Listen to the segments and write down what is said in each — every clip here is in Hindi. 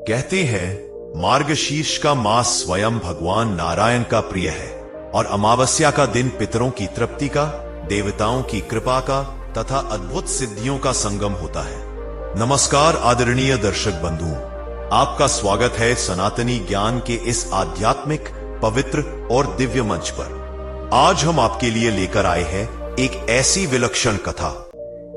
कहते हैं मार्गशीर्ष का मास स्वयं भगवान नारायण का प्रिय है और अमावस्या का दिन पितरों की तृप्ति का, देवताओं की कृपा का तथा अद्भुत सिद्धियों का संगम होता है। नमस्कार आदरणीय दर्शक बंधुओं, आपका स्वागत है सनातनी ज्ञान के इस आध्यात्मिक, पवित्र और दिव्य मंच पर। आज हम आपके लिए लेकर आए हैं एक ऐसी विलक्षण कथा,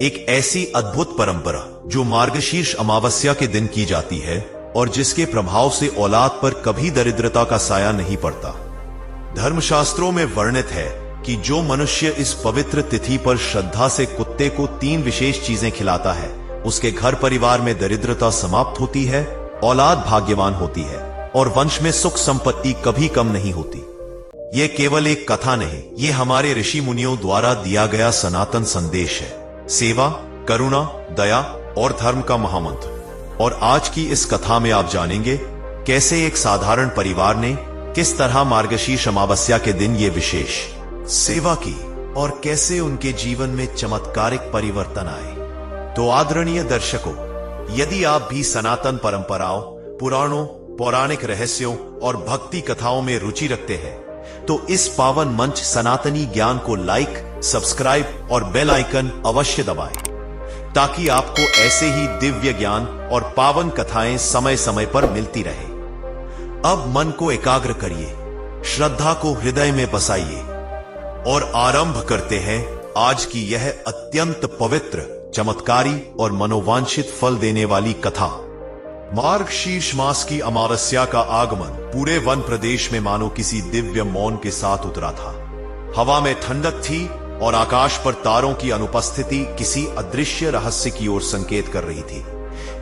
एक ऐसी अद्भुत परंपरा जो मार्गशीर्ष अमावस्या के दिन की जाती है और जिसके प्रभाव से औलाद पर कभी दरिद्रता का साया नहीं पड़ता। धर्मशास्त्रों में वर्णित है कि जो मनुष्य इस पवित्र तिथि पर श्रद्धा से कुत्ते को 3 विशेष चीजें खिलाता है, उसके घर परिवार में दरिद्रता समाप्त होती है, औलाद भाग्यवान होती है और वंश में सुख संपत्ति कभी कम नहीं होती। यह केवल एक कथा नहीं, ये हमारे ऋषि मुनियों द्वारा दिया गया सनातन संदेश है। सेवा, करुणा, दया और धर्म का महामंत्र। और आज की इस कथा में आप जानेंगे कैसे एक साधारण परिवार ने किस तरह मार्गशीर्ष अमावस्या के दिन ये विशेष सेवा की और कैसे उनके जीवन में चमत्कारिक परिवर्तन आए। तो आदरणीय दर्शकों, यदि आप भी सनातन परंपराओं, पुराणों, पौराणिक रहस्यों और भक्ति कथाओं में रुचि रखते हैं, तो इस पावन मंच सनातनी ज्ञान को लाइक, सब्सक्राइब और बेल आइकन अवश्य दबाएं, ताकि आपको ऐसे ही दिव्य ज्ञान और पावन कथाएं समय समय पर मिलती रहे। अब मन को एकाग्र करिए, श्रद्धा को हृदय में बसाइए और आरंभ करते हैं आज की यह अत्यंत पवित्र, चमत्कारी और मनोवांछित फल देने वाली कथा। मार्गशीर्ष मास की अमावस्या का आगमन पूरे वन प्रदेश में मानो किसी दिव्य मौन के साथ उतरा था। हवा में ठंडक थी और आकाश पर तारों की अनुपस्थिति किसी अदृश्य रहस्य की ओर संकेत कर रही थी,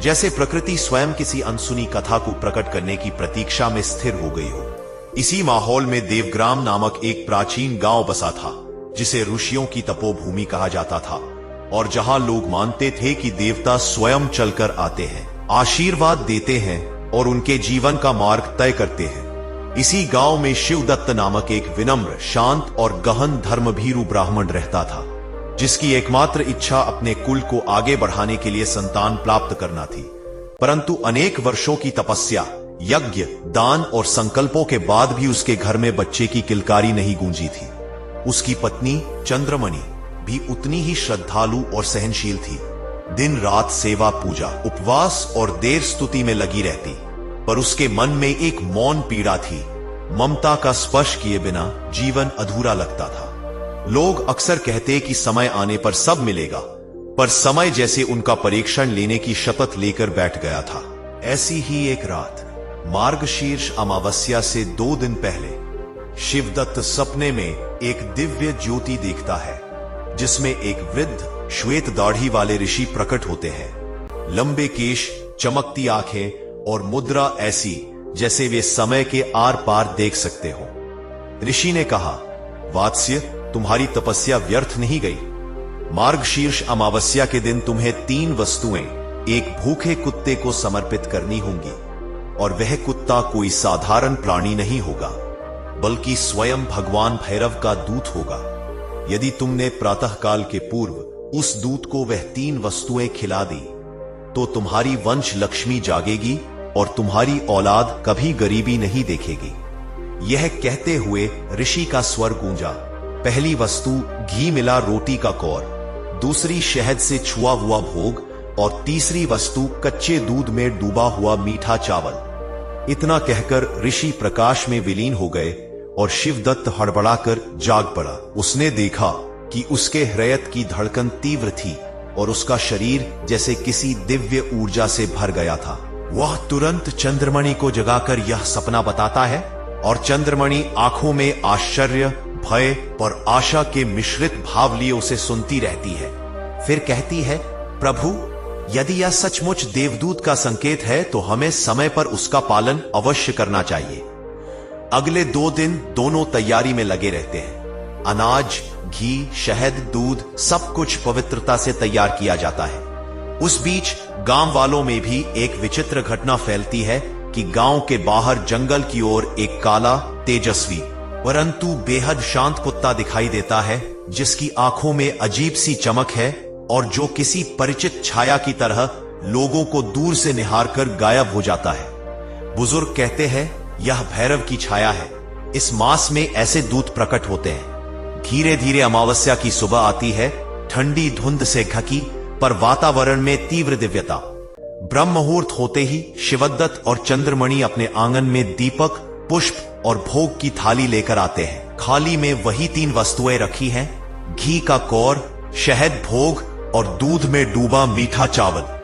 जैसे प्रकृति स्वयं किसी अनसुनी कथा को प्रकट करने की प्रतीक्षा में स्थिर हो गई हो। इसी माहौल में देवग्राम नामक एक प्राचीन गांव बसा था, जिसे ऋषियों की तपोभूमि कहा जाता था और जहां लोग मानते थे कि देवता स्वयं चलकर आते हैं, आशीर्वाद देते हैं और उनके जीवन का मार्ग तय करते हैं। इसी गांव में शिवदत्त नामक एक विनम्र, शांत और गहन धर्मभीरू ब्राह्मण रहता था, जिसकी एकमात्र इच्छा अपने कुल को आगे बढ़ाने के लिए संतान प्राप्त करना थी। परंतु अनेक वर्षों की तपस्या, यज्ञ, दान और संकल्पों के बाद भी उसके घर में बच्चे की किलकारी नहीं गूंजी थी। उसकी पत्नी चंद्रमणि भी उतनी ही श्रद्धालु और सहनशील थी। दिन रात सेवा, पूजा, उपवास और देर स्तुति में लगी रहती, पर उसके मन में एक मौन पीड़ा थी। ममता का स्पर्श किए बिना जीवन अधूरा लगता था। लोग अक्सर कहते कि समय आने पर सब मिलेगा, पर समय जैसे उनका परीक्षण लेने की शपथ लेकर बैठ गया था। ऐसी ही एक रात, मार्गशीर्ष अमावस्या से 2 दिन पहले, शिवदत्त सपने में एक दिव्य ज्योति देखता है, जिसमें एक वृद्ध श्वेत दाढ़ी वाले ऋषि प्रकट होते हैं। लंबे केश, चमकती आंखें और मुद्रा ऐसी जैसे वे समय के आर पार देख सकते हो। ऋषि ने कहा, वात्स्य, तुम्हारी तपस्या व्यर्थ नहीं गई। मार्गशीर्ष अमावस्या के दिन तुम्हें 3 वस्तुएं एक भूखे कुत्ते को समर्पित करनी होंगी, और वह कुत्ता कोई साधारण प्राणी नहीं होगा, बल्कि स्वयं भगवान भैरव का दूत होगा। यदि तुमने प्रातःकाल के पूर्व उस दूत को वह 3 वस्तुएं खिला दी, तो तुम्हारी वंश लक्ष्मी जागेगी और तुम्हारी औलाद कभी गरीबी नहीं देखेगी। यह कहते हुए ऋषि का स्वर गूंजा। पहली वस्तु घी मिला रोटी का कौर, दूसरी शहद से छुआ हुआ भोग और तीसरी वस्तु कच्चे दूध में डूबा हुआ मीठा चावल। इतना कहकर ऋषि प्रकाश में विलीन हो गए और शिवदत्त हड़बड़ाकर जाग पड़ा। उसने देखा कि उसके हृदय की धड़कन तीव्र थी और उसका शरीर जैसे किसी दिव्य ऊर्जा से भर गया था। वह तुरंत चंद्रमणि को जगाकर यह सपना बताता है और चंद्रमणि आंखों में आश्चर्य, भय और आशा के मिश्रित भाव लिए उसे सुनती रहती है। फिर कहती है, प्रभु, यदि यह सचमुच देवदूत का संकेत है तो हमें समय पर उसका पालन अवश्य करना चाहिए। अगले 2 दिन दोनों तैयारी में लगे रहते हैं। अनाज, घी, शहद, दूध सब कुछ पवित्रता से तैयार किया जाता है। उस बीच गांव वालों में भी एक विचित्र घटना फैलती है कि गांव के बाहर जंगल की ओर एक काला, तेजस्वी परंतु बेहद शांत कुत्ता दिखाई देता है, जिसकी आंखों में अजीब सी चमक है और जो किसी परिचित छाया की तरह लोगों को दूर से निहार कर गायब हो जाता है। बुजुर्ग कहते हैं यह भैरव की छाया है। इस मास में ऐसे दूत प्रकट होते हैं। धीरे धीरे अमावस्या की सुबह आती है, ठंडी धुंध से ढकी पर वातावरण में तीव्र दिव्यता। ब्रह्म मुहूर्त होते ही शिवदत्त और चंद्रमणि अपने आंगन में दीपक, पुष्प और भोग की थाली लेकर आते हैं। थाली में वही 3 वस्तुएं रखी हैं, घी का कौर, शहद भोग और दूध में डूबा मीठा चावल।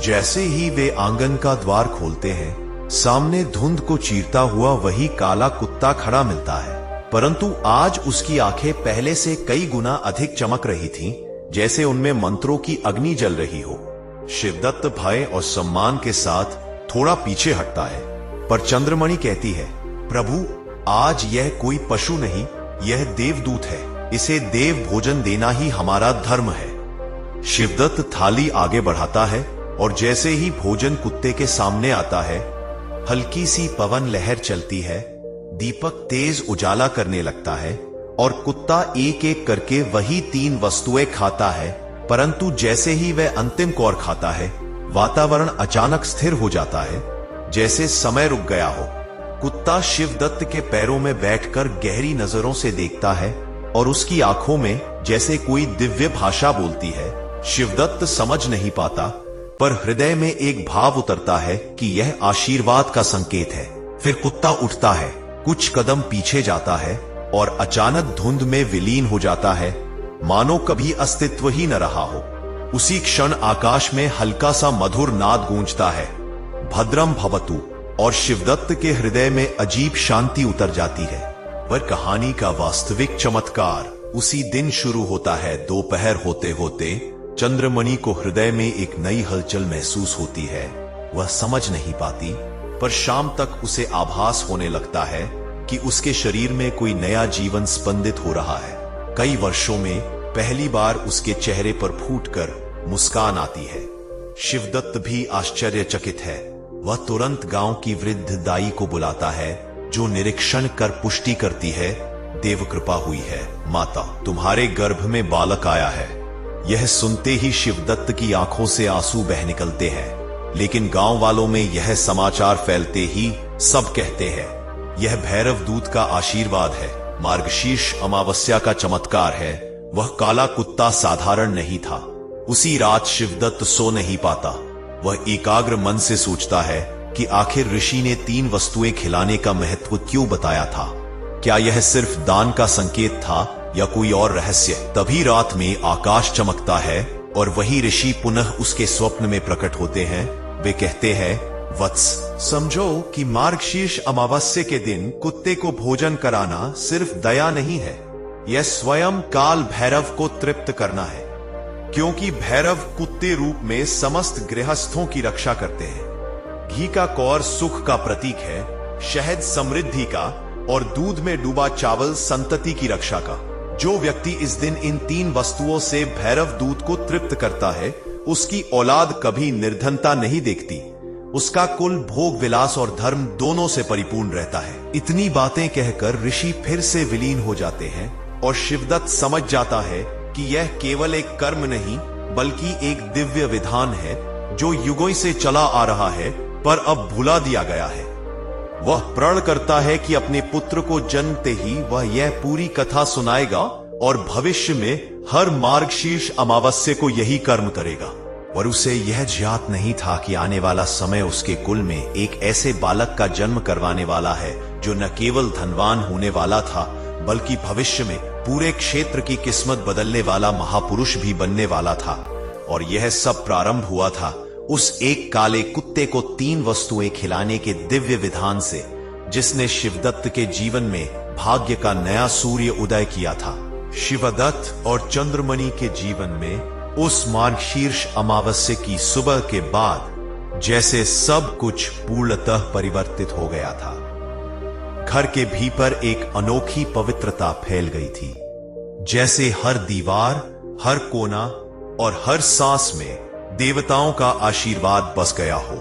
जैसे ही वे आंगन का द्वार खोलते हैं, सामने धुंध को चीरता हुआ वही काला कुत्ता खड़ा मिलता है, परंतु आज उसकी आंखें पहले से कई गुना अधिक चमक रही थीं, जैसे उनमें मंत्रों की अग्नि जल रही हो। शिवदत्त भय और सम्मान के साथ थोड़ा पीछे हटता है, पर चंद्रमणि कहती है, प्रभु आज यह कोई पशु नहीं, यह देवदूत है। इसे देव भोजन देना ही हमारा धर्म है। शिवदत्त थाली आगे बढ़ाता है और जैसे ही भोजन कुत्ते के सामने आता है, हल्की सी पवन लहर चलती है, दीपक तेज उजाला करने लगता है और कुत्ता एक एक करके वही 3 वस्तुएं खाता है। परंतु जैसे ही वह अंतिम कौर खाता है, वातावरण अचानक स्थिर हो जाता है, जैसे समय रुक गया हो। कुत्ता शिवदत्त के पैरों में बैठकर गहरी नजरों से देखता है और उसकी आंखों में जैसे कोई दिव्य भाषा बोलती है। शिवदत्त समझ नहीं पाता, पर हृदय में एक भाव उतरता है कि यह आशीर्वाद का संकेत है। फिर कुत्ता उठता है, कुछ कदम पीछे जाता है और अचानक धुंध में विलीन हो जाता है, मानो कभी अस्तित्व ही न रहा हो। उसी क्षण आकाश में हल्का सा मधुर नाद गूंजता है, भद्रम भवतु, और शिवदत्त के हृदय में अजीब शांति उतर जाती है। वह कहानी का वास्तविक चमत्कार उसी दिन शुरू होता है। दोपहर होते होते चंद्रमणि को हृदय में एक नई हलचल महसूस होती है। वह समझ नहीं पाती, पर शाम तक उसे आभास होने लगता है कि उसके शरीर में कोई नया जीवन स्पंदित हो रहा है। कई वर्षों में पहली बार उसके चेहरे पर फूटकर मुस्कान आती है। शिवदत्त भी आश्चर्यचकित है। वह तुरंत गांव की वृद्ध दाई को बुलाता है, जो निरीक्षण कर पुष्टि करती है, देव कृपा हुई है माता, तुम्हारे गर्भ में बालक आया है। यह सुनते ही शिवदत्त की आंखों से आंसू बह निकलते हैं, लेकिन गांव वालों में यह समाचार फैलते ही सब कहते हैं, यह भैरव दूत का आशीर्वाद है, मार्गशीर्ष अमावस्या का चमत्कार है। वह काला कुत्ता साधारण नहीं था। उसी रात शिवदत्त सो नहीं पाता। वह एकाग्र मन से सोचता है कि आखिर ऋषि ने 3 वस्तुएं खिलाने का महत्व क्यों बताया था। क्या यह सिर्फ दान का संकेत था या कोई और रहस्य। तभी रात में आकाश चमकता है और वही ऋषि पुनः उसके स्वप्न में प्रकट होते हैं। वे कहते हैं, वत्स, समझो कि मार्गशीर्ष अमावस्या के दिन कुत्ते को भोजन कराना सिर्फ दया नहीं है, यह स्वयं काल भैरव को तृप्त करना है, क्योंकि भैरव कुत्ते रूप में समस्त गृहस्थों की रक्षा करते हैं। घी का कौर सुख का प्रतीक है, शहद समृद्धि का और दूध में डूबा चावल संतति की रक्षा का। जो व्यक्ति इस दिन इन 3 वस्तुओं से भैरव दूत को तृप्त करता है, उसकी औलाद कभी निर्धनता नहीं देखती। उसका कुल भोग विलास और धर्म दोनों से परिपूर्ण रहता है। इतनी बातें कहकर ऋषि फिर से विलीन हो जाते हैं और शिवदत्त समझ जाता है कि यह केवल एक कर्म नहीं बल्कि एक दिव्य विधान है, जो युगों से चला आ रहा है पर अब भुला दिया गया है। वह प्रण करता है कि अपने पुत्र को जन्मते ही वह यह पूरी कथा सुनाएगा और भविष्य में हर मार्गशीर्ष अमावस्या को यही कर्म करेगा। और उसे यह ज्ञात नहीं था कि आने वाला समय उसके कुल में एक ऐसे बालक का जन्म करवाने वाला है, जो न केवल धनवान होने वाला था बल्कि भविष्य में पूरे क्षेत्र की किस्मत बदलने वाला महापुरुष भी बनने वाला था। और यह सब प्रारंभ हुआ था उस एक काले कुत्ते को 3 वस्तुएं खिलाने के दिव्य विधान से, जिसने शिवदत्त के जीवन में भाग्य का नया सूर्य उदय किया था। शिवदत्त और चंद्रमणि के जीवन में उस मार्गशीर्ष अमावस्या की सुबह के बाद जैसे सब कुछ पूर्णतः परिवर्तित हो गया था। घर के भीतर एक अनोखी पवित्रता फैल गई थी, जैसे हर दीवार, हर कोना और हर सांस में देवताओं का आशीर्वाद बस गया हो।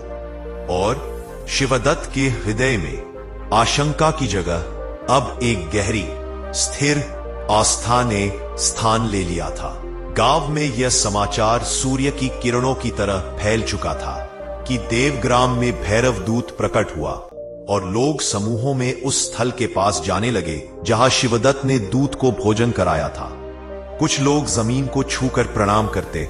और शिवदत्त के हृदय में आशंका की जगह अब एक गहरी, स्थिर आस्था ने स्थान ले लिया था। गांव में यह समाचार सूर्य की किरणों की तरह फैल चुका था कि देवग्राम में भैरव दूत प्रकट हुआ और लोग समूहों में उस स्थल के पास जाने लगे जहां शिवदत्त ने दूत को भोजन कराया था। कुछ लोग जमीन को छूकर प्रणाम करते,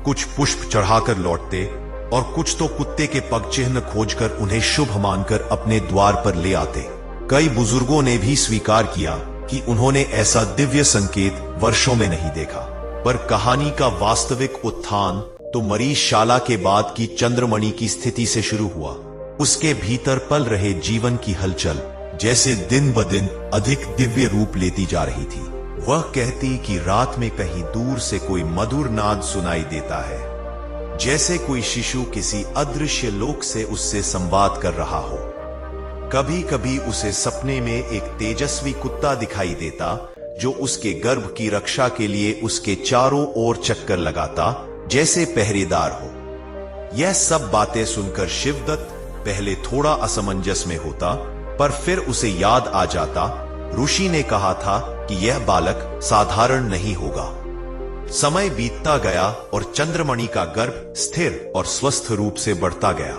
कुछ पुष्प चढ़ाकर लौटते और कुछ तो कुत्ते के पग चिन्ह खोजकर उन्हें शुभ मानकर अपने द्वार पर ले आते। कई बुजुर्गों ने भी स्वीकार किया कि उन्होंने ऐसा दिव्य संकेत वर्षों में नहीं देखा। पर कहानी का वास्तविक उत्थान तो मरीशाला के बाद की चंद्रमणि की स्थिति से शुरू हुआ। उसके भीतर पल रहे जीवन की हलचल जैसे दिन ब दिन अधिक दिव्य रूप लेती जा रही थी। वह कहती कि रात में कहीं दूर से कोई मधुर नाद सुनाई देता है, जैसे कोई शिशु किसी अदृश्य लोक से उससे संवाद कर रहा हो। कभी कभी उसे सपने में एक तेजस्वी कुत्ता दिखाई देता जो उसके गर्भ की रक्षा के लिए उसके चारों ओर चक्कर लगाता, जैसे पहरेदार हो। यह सब बातें सुनकर शिवदत्त पहले थोड़ा असमंजस में होता, पर फिर उसे याद आ जाता ऋषि ने कहा था कि यह बालक साधारण नहीं होगा। समय बीतता गया और चंद्रमणि का गर्भ स्थिर और स्वस्थ रूप से बढ़ता गया।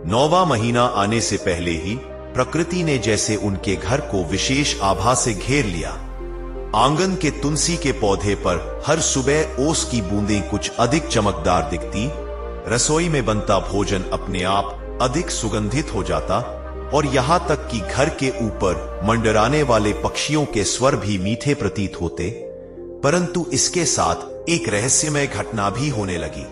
9वां महीना आने से पहले ही प्रकृति ने जैसे उनके घर को विशेष आभा से घेर लिया। आंगन के तुलसी के पौधे पर हर सुबह ओस की बूंदें कुछ अधिक चमकदार दिखती, रसोई में बनता भोजन अपने आप अधिक सुगंधित हो जाता और यहां तक कि घर के ऊपर मंडराने वाले पक्षियों के स्वर भी मीठे प्रतीत होते। परंतु इसके साथ एक रहस्यमय घटना भी होने लगी।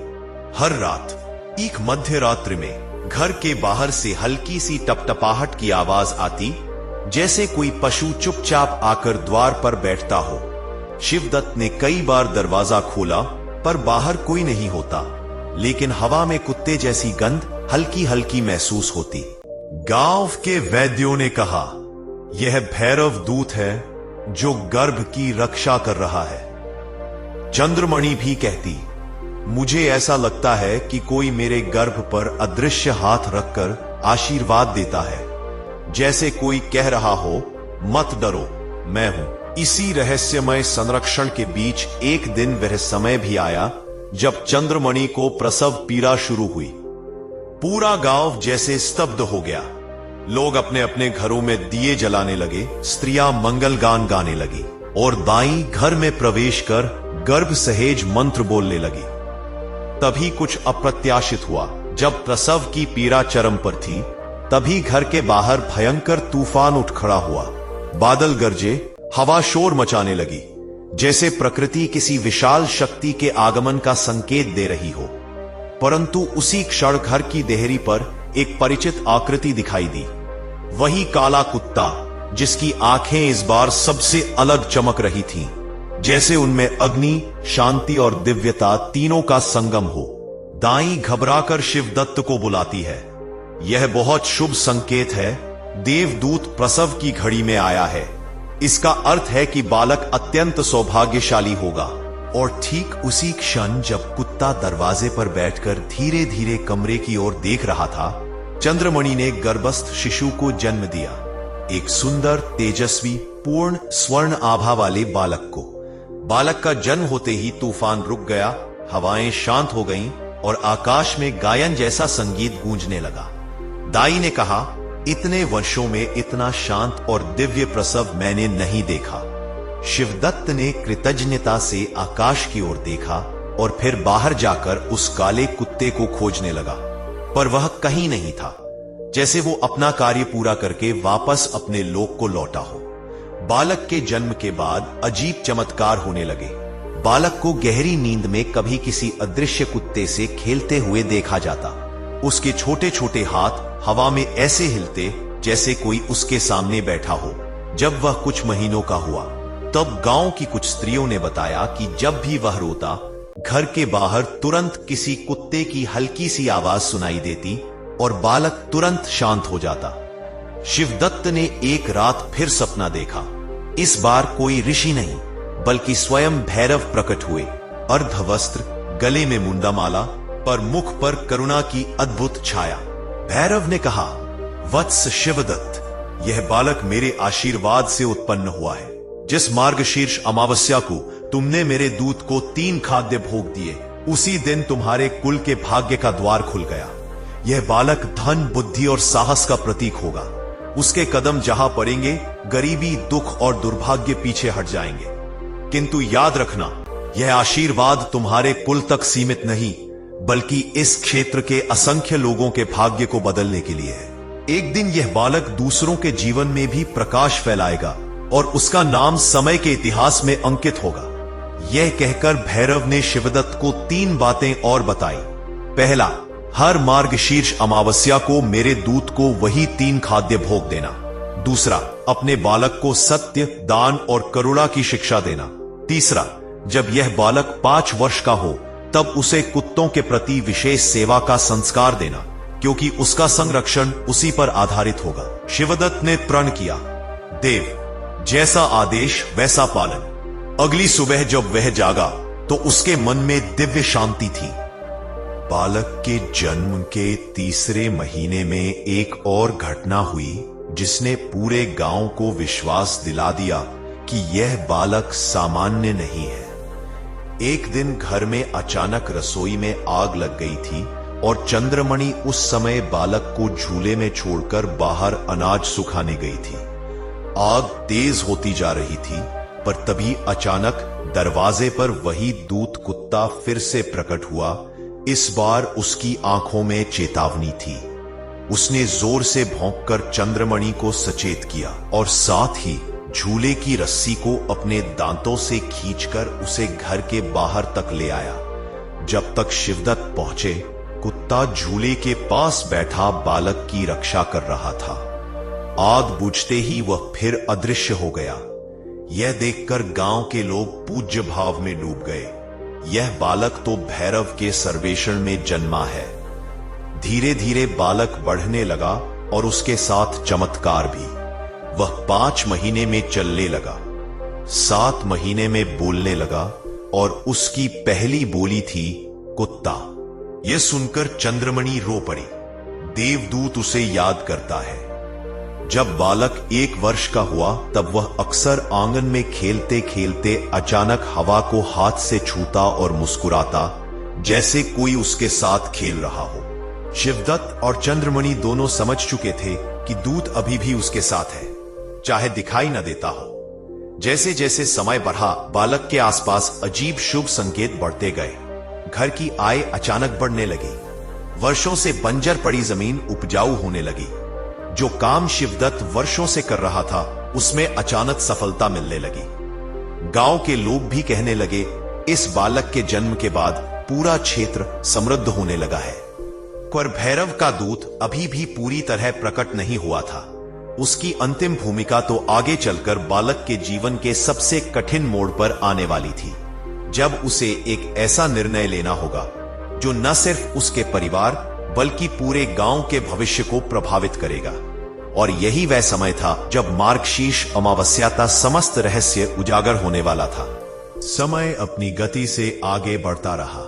हर रात एक मध्य रात्रि में घर के बाहर से हल्की सी टपटपाहट की आवाज आती, जैसे कोई पशु चुपचाप आकर द्वार पर बैठता हो। शिवदत्त ने कई बार दरवाजा खोला पर बाहर कोई नहीं होता, लेकिन हवा में कुत्ते जैसी गंध हल्की हल्की महसूस होती। गांव के वैद्यों ने कहा, यह भैरव दूत है जो गर्भ की रक्षा कर रहा है। चंद्रमणि भी कहती, मुझे ऐसा लगता है कि कोई मेरे गर्भ पर अदृश्य हाथ रखकर आशीर्वाद देता है, जैसे कोई कह रहा हो, मत डरो, मैं हूं। इसी रहस्यमय संरक्षण के बीच एक दिन वह समय भी आया जब चंद्रमणि को प्रसव पीड़ा शुरू हुई। पूरा गांव जैसे स्तब्ध हो गया। लोग अपने अपने घरों में दिए जलाने लगे, स्त्रियां मंगल गान गाने लगी और दाई घर में प्रवेश कर गर्भ सहेज मंत्र बोलने लगी। तभी कुछ अप्रत्याशित हुआ। जब प्रसव की पीड़ा चरम पर थी, तभी घर के बाहर भयंकर तूफान उठ खड़ा हुआ। बादल गरजे, हवा शोर मचाने लगी, जैसे प्रकृति किसी विशाल शक्ति के आगमन का संकेत दे रही हो। परंतु उसी क्षण घर की देहरी पर एक परिचित आकृति दिखाई दी। वही काला कुत्ता जिसकी आंखें इस बार सबसे अलग चमक रही थीं, जैसे उनमें अग्नि, शांति और दिव्यता तीनों का संगम हो। दाई घबराकर शिवदत्त को बुलाती है। यह बहुत शुभ संकेत है, देवदूत प्रसव की घड़ी में आया है। इसका अर्थ है कि बालक अत्यंत सौभाग्यशाली होगा। और ठीक उसी क्षण जब कुत्ता दरवाजे पर बैठकर धीरे धीरे कमरे की ओर देख रहा था, चंद्रमणि ने गर्भस्थ शिशु को जन्म दिया, एक सुंदर, तेजस्वी, पूर्ण स्वर्ण आभा वाले बालक को। बालक का जन्म होते ही तूफान रुक गया, हवाएं शांत हो गईं और आकाश में गायन जैसा संगीत गूंजने लगा। दाई ने कहा, इतने वर्षों में इतना शांत और दिव्य प्रसव मैंने नहीं देखा। शिवदत्त ने कृतज्ञता से आकाश की ओर देखा और फिर बाहर जाकर उस काले कुत्ते को खोजने लगा, पर वह कहीं नहीं था, जैसे वो अपना कार्य पूरा करके वापस अपने लोक को लौटा हो। बालक के जन्म के बाद अजीब चमत्कार होने लगे। बालक को गहरी नींद में कभी किसी अदृश्य कुत्ते से खेलते हुए देखा जाता। उसके छोटे छोटे हाथ हवा में ऐसे हिलते जैसे कोई उसके सामने बैठा हो। जब वह कुछ महीनों का हुआ, तब गांव की कुछ स्त्रियों ने बताया कि जब भी वह रोता, घर के बाहर तुरंत किसी कुत्ते की हल्की सी आवाज सुनाई देती और बालक तुरंत शांत हो जाता। शिवदत्त ने एक रात फिर सपना देखा। इस बार कोई ऋषि नहीं, बल्कि स्वयं भैरव प्रकट हुए। अर्धवस्त्र, गले में मुंडामाला, पर मुख पर करुणा की अद्भुत छाया। भैरव ने कहा, वत्स शिवदत्त, यह बालक मेरे आशीर्वाद से उत्पन्न हुआ है। जिस मार्गशीर्ष अमावस्या को तुमने मेरे दूत को 3 खाद्य भोग दिए, उसी दिन तुम्हारे कुल के भाग्य का द्वार खुल गया। यह बालक धन, बुद्धि और साहस का प्रतीक होगा। उसके कदम जहां पड़ेंगे, गरीबी, दुख और दुर्भाग्य पीछे हट जाएंगे। किंतु याद रखना, यह आशीर्वाद तुम्हारे कुल तक सीमित नहीं, बल्कि इस क्षेत्र के असंख्य लोगों के भाग्य को बदलने के लिए है। एक दिन यह बालक दूसरों के जीवन में भी प्रकाश फैलाएगा और उसका नाम समय के इतिहास में अंकित होगा। यह कहकर भैरव ने शिवदत्त को 3 बातें और बताई। पहला, हर मार्गशीर्ष अमावस्या को मेरे दूत को वही 3 खाद्य भोग देना। दूसरा, अपने बालक को सत्य, दान और करुणा की शिक्षा देना। तीसरा, जब यह बालक 5 वर्ष का हो तब उसे कुत्तों के प्रति विशेष सेवा का संस्कार देना, क्योंकि उसका संरक्षण उसी पर आधारित होगा। शिवदत्त ने प्रण किया, देव, जैसा आदेश वैसा पालन। अगली सुबह जब वह जागा तो उसके मन में दिव्य शांति थी। बालक के जन्म के तीसरे महीने में एक और घटना हुई जिसने पूरे गांव को विश्वास दिला दिया कि यह बालक सामान्य नहीं है। एक दिन घर में अचानक रसोई में आग लग गई थी और चंद्रमणि उस समय बालक को झूले में छोड़कर बाहर अनाज सुखाने गई थी। आग तेज होती जा रही थी, पर तभी अचानक दरवाजे पर वही दूत कुत्ता फिर से प्रकट हुआ। इस बार उसकी आंखों में चेतावनी थी। उसने जोर से भौंककर चंद्रमणि को सचेत किया और साथ ही झूले की रस्सी को अपने दांतों से खींचकर उसे घर के बाहर तक ले आया। जब तक शिवदत्त पहुंचे, कुत्ता झूले के पास बैठा बालक की रक्षा कर रहा था। आग बुझते ही वह फिर अदृश्य हो गया। यह देखकर गांव के लोग पूज्य भाव में डूब गए। यह बालक तो भैरव के सर्वेक्षण में जन्मा है। धीरे धीरे बालक बढ़ने लगा और उसके साथ चमत्कार भी। वह 5 महीने में चलने लगा, 7 महीने में बोलने लगा और उसकी पहली बोली थी कुत्ता। यह सुनकर चंद्रमणि रो पड़ी। देवदूत उसे याद करता है। जब बालक 1 वर्ष का हुआ तब वह अक्सर आंगन में खेलते खेलते अचानक हवा को हाथ से छूता और मुस्कुराता, जैसे कोई उसके साथ खेल रहा हो। शिवदत्त और चंद्रमणि दोनों समझ चुके थे कि दूत अभी भी उसके साथ है, चाहे दिखाई न देता हो। जैसे जैसे समय बढ़ा, बालक के आसपास अजीब शुभ संकेत बढ़ते गए। घर की आय अचानक बढ़ने लगी। वर्षों से बंजर पड़ी जमीन उपजाऊ होने लगी। जो काम शिवदत्त वर्षों से कर रहा था, उसमें अचानक सफलता मिलने लगी। गांव के लोग भी कहने लगे, इस बालक के जन्म के बाद पूरा क्षेत्र समृद्ध होने लगा है। पर भैरव का दूत अभी भी पूरी तरह प्रकट नहीं हुआ था। उसकी अंतिम भूमिका तो आगे चलकर बालक के जीवन के सबसे कठिन मोड़ पर आने वाली थी, जब उसे एक ऐसा निर्णय लेना होगा जो न सिर्फ उसके परिवार बल्कि पूरे गांव के भविष्य को प्रभावित करेगा। और यही वह समय था जब मार्गशीर्ष अमावस्या का समस्त रहस्य उजागर होने वाला था। समय अपनी गति से आगे बढ़ता रहा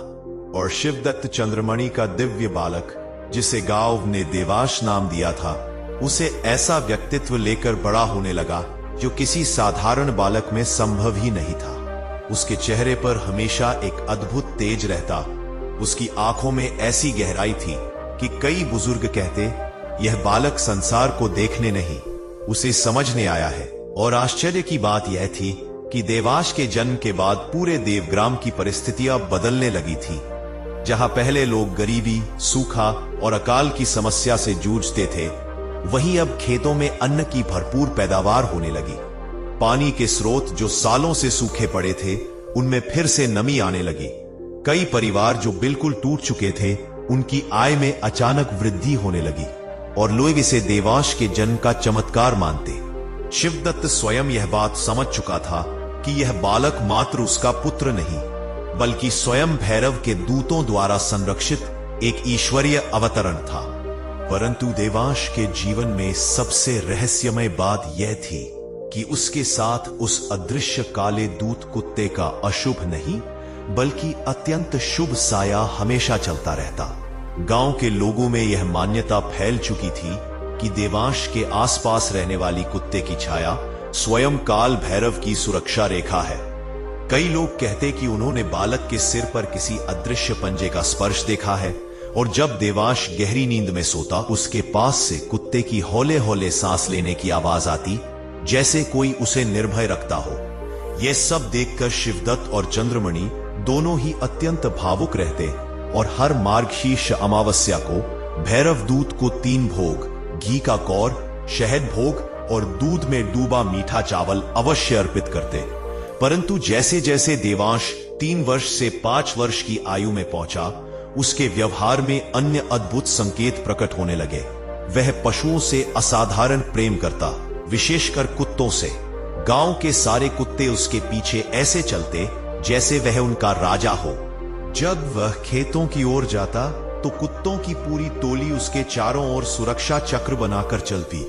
और शिवदत्त चंद्रमणि का दिव्य बालक, जिसे गांव ने देवाश नाम दिया था, उसे ऐसा व्यक्तित्व लेकर बड़ा होने लगा जो किसी साधारण बालक में संभव ही नहीं था। उसके चेहरे पर हमेशा एक अद्भुत तेज रहता। उसकी आंखों में ऐसी गहराई थी कि कई बुजुर्ग कहते, यह बालक संसार को देखने नहीं, उसे समझने आया है। और आश्चर्य की बात यह थी कि देवाश के जन्म के बाद पूरे देवग्राम की परिस्थितियां बदलने लगी थी। जहां पहले लोग गरीबी, सूखा और अकाल की समस्या से जूझते थे, वहीं अब खेतों में अन्न की भरपूर पैदावार होने लगी। पानी के स्रोत जो सालों से सूखे पड़े थे, उनमें फिर से नमी आने लगी। कई परिवार जो बिल्कुल टूट चुके थे, उनकी आय में अचानक वृद्धि होने लगी और लोग इसे देवाश के जन्म का चमत्कार मानते। शिवदत्त स्वयं यह बात समझ चुका था कि यह बालक मात्र उसका पुत्र नहीं, बल्कि स्वयं भैरव के दूतों द्वारा संरक्षित एक ईश्वरीय अवतरण था। परंतु देवाश के जीवन में सबसे रहस्यमय बात यह थी कि उसके साथ उस अदृश्य काले दूत कुत्ते का अशुभ नहीं, बल्कि अत्यंत शुभ साया हमेशा चलता रहता। गांव के लोगों में यह मान्यता फैल चुकी थी कि देवांश के आसपास रहने वाली कुत्ते की छाया स्वयं काल भैरव की सुरक्षा रेखा है। कई लोग कहते कि उन्होंने बालक के सिर पर किसी अदृश्य पंजे का स्पर्श देखा है और जब देवांश गहरी नींद में सोता, उसके पास से कुत्ते की हौले हौले सांस लेने की आवाज आती, जैसे कोई उसे निर्भय रखता हो। यह सब देखकर शिवदत्त और चंद्रमणि दोनों ही अत्यंत भावुक रहते और हर मार्गशीर्ष अमावस्या को भैरव दूत को 3 भोग, घी का कौर, शहद भोग और दूध में डूबा मीठा चावल अवश्य अर्पित करते। परंतु जैसे जैसे देवांश 3 वर्ष से 5 वर्ष की आयु में पहुंचा, उसके व्यवहार में अन्य अद्भुत संकेत प्रकट होने लगे। वह पशुओं से असाधारण प्रेम करता, विशेषकर कुत्तों से। गांव के सारे कुत्ते उसके पीछे ऐसे चलते जैसे वह उनका राजा हो। जब वह खेतों की ओर जाता तो कुत्तों की पूरी टोली उसके चारों ओर सुरक्षा चक्र बनाकर चलती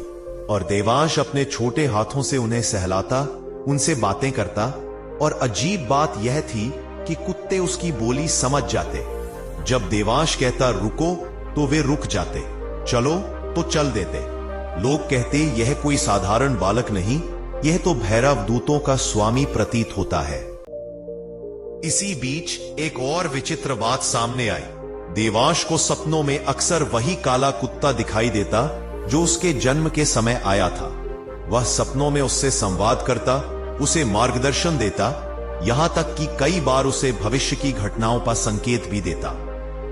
और देवांश अपने छोटे हाथों से उन्हें सहलाता, उनसे बातें करता। और अजीब बात यह थी कि कुत्ते उसकी बोली समझ जाते। जब देवांश कहता रुको तो वे रुक जाते, चलो तो चल देते। लोग कहते यह कोई साधारण बालक नहीं, यह तो भैरव दूतों का स्वामी प्रतीत होता है। इसी बीच एक और विचित्र बात सामने आई। देवांश को सपनों में अक्सर वही काला कुत्ता दिखाई देता जो उसके जन्म के समय आया था। वह सपनों में उससे संवाद करता, उसे मार्गदर्शन देता, यहां तक कि कई बार उसे भविष्य की घटनाओं का संकेत भी देता।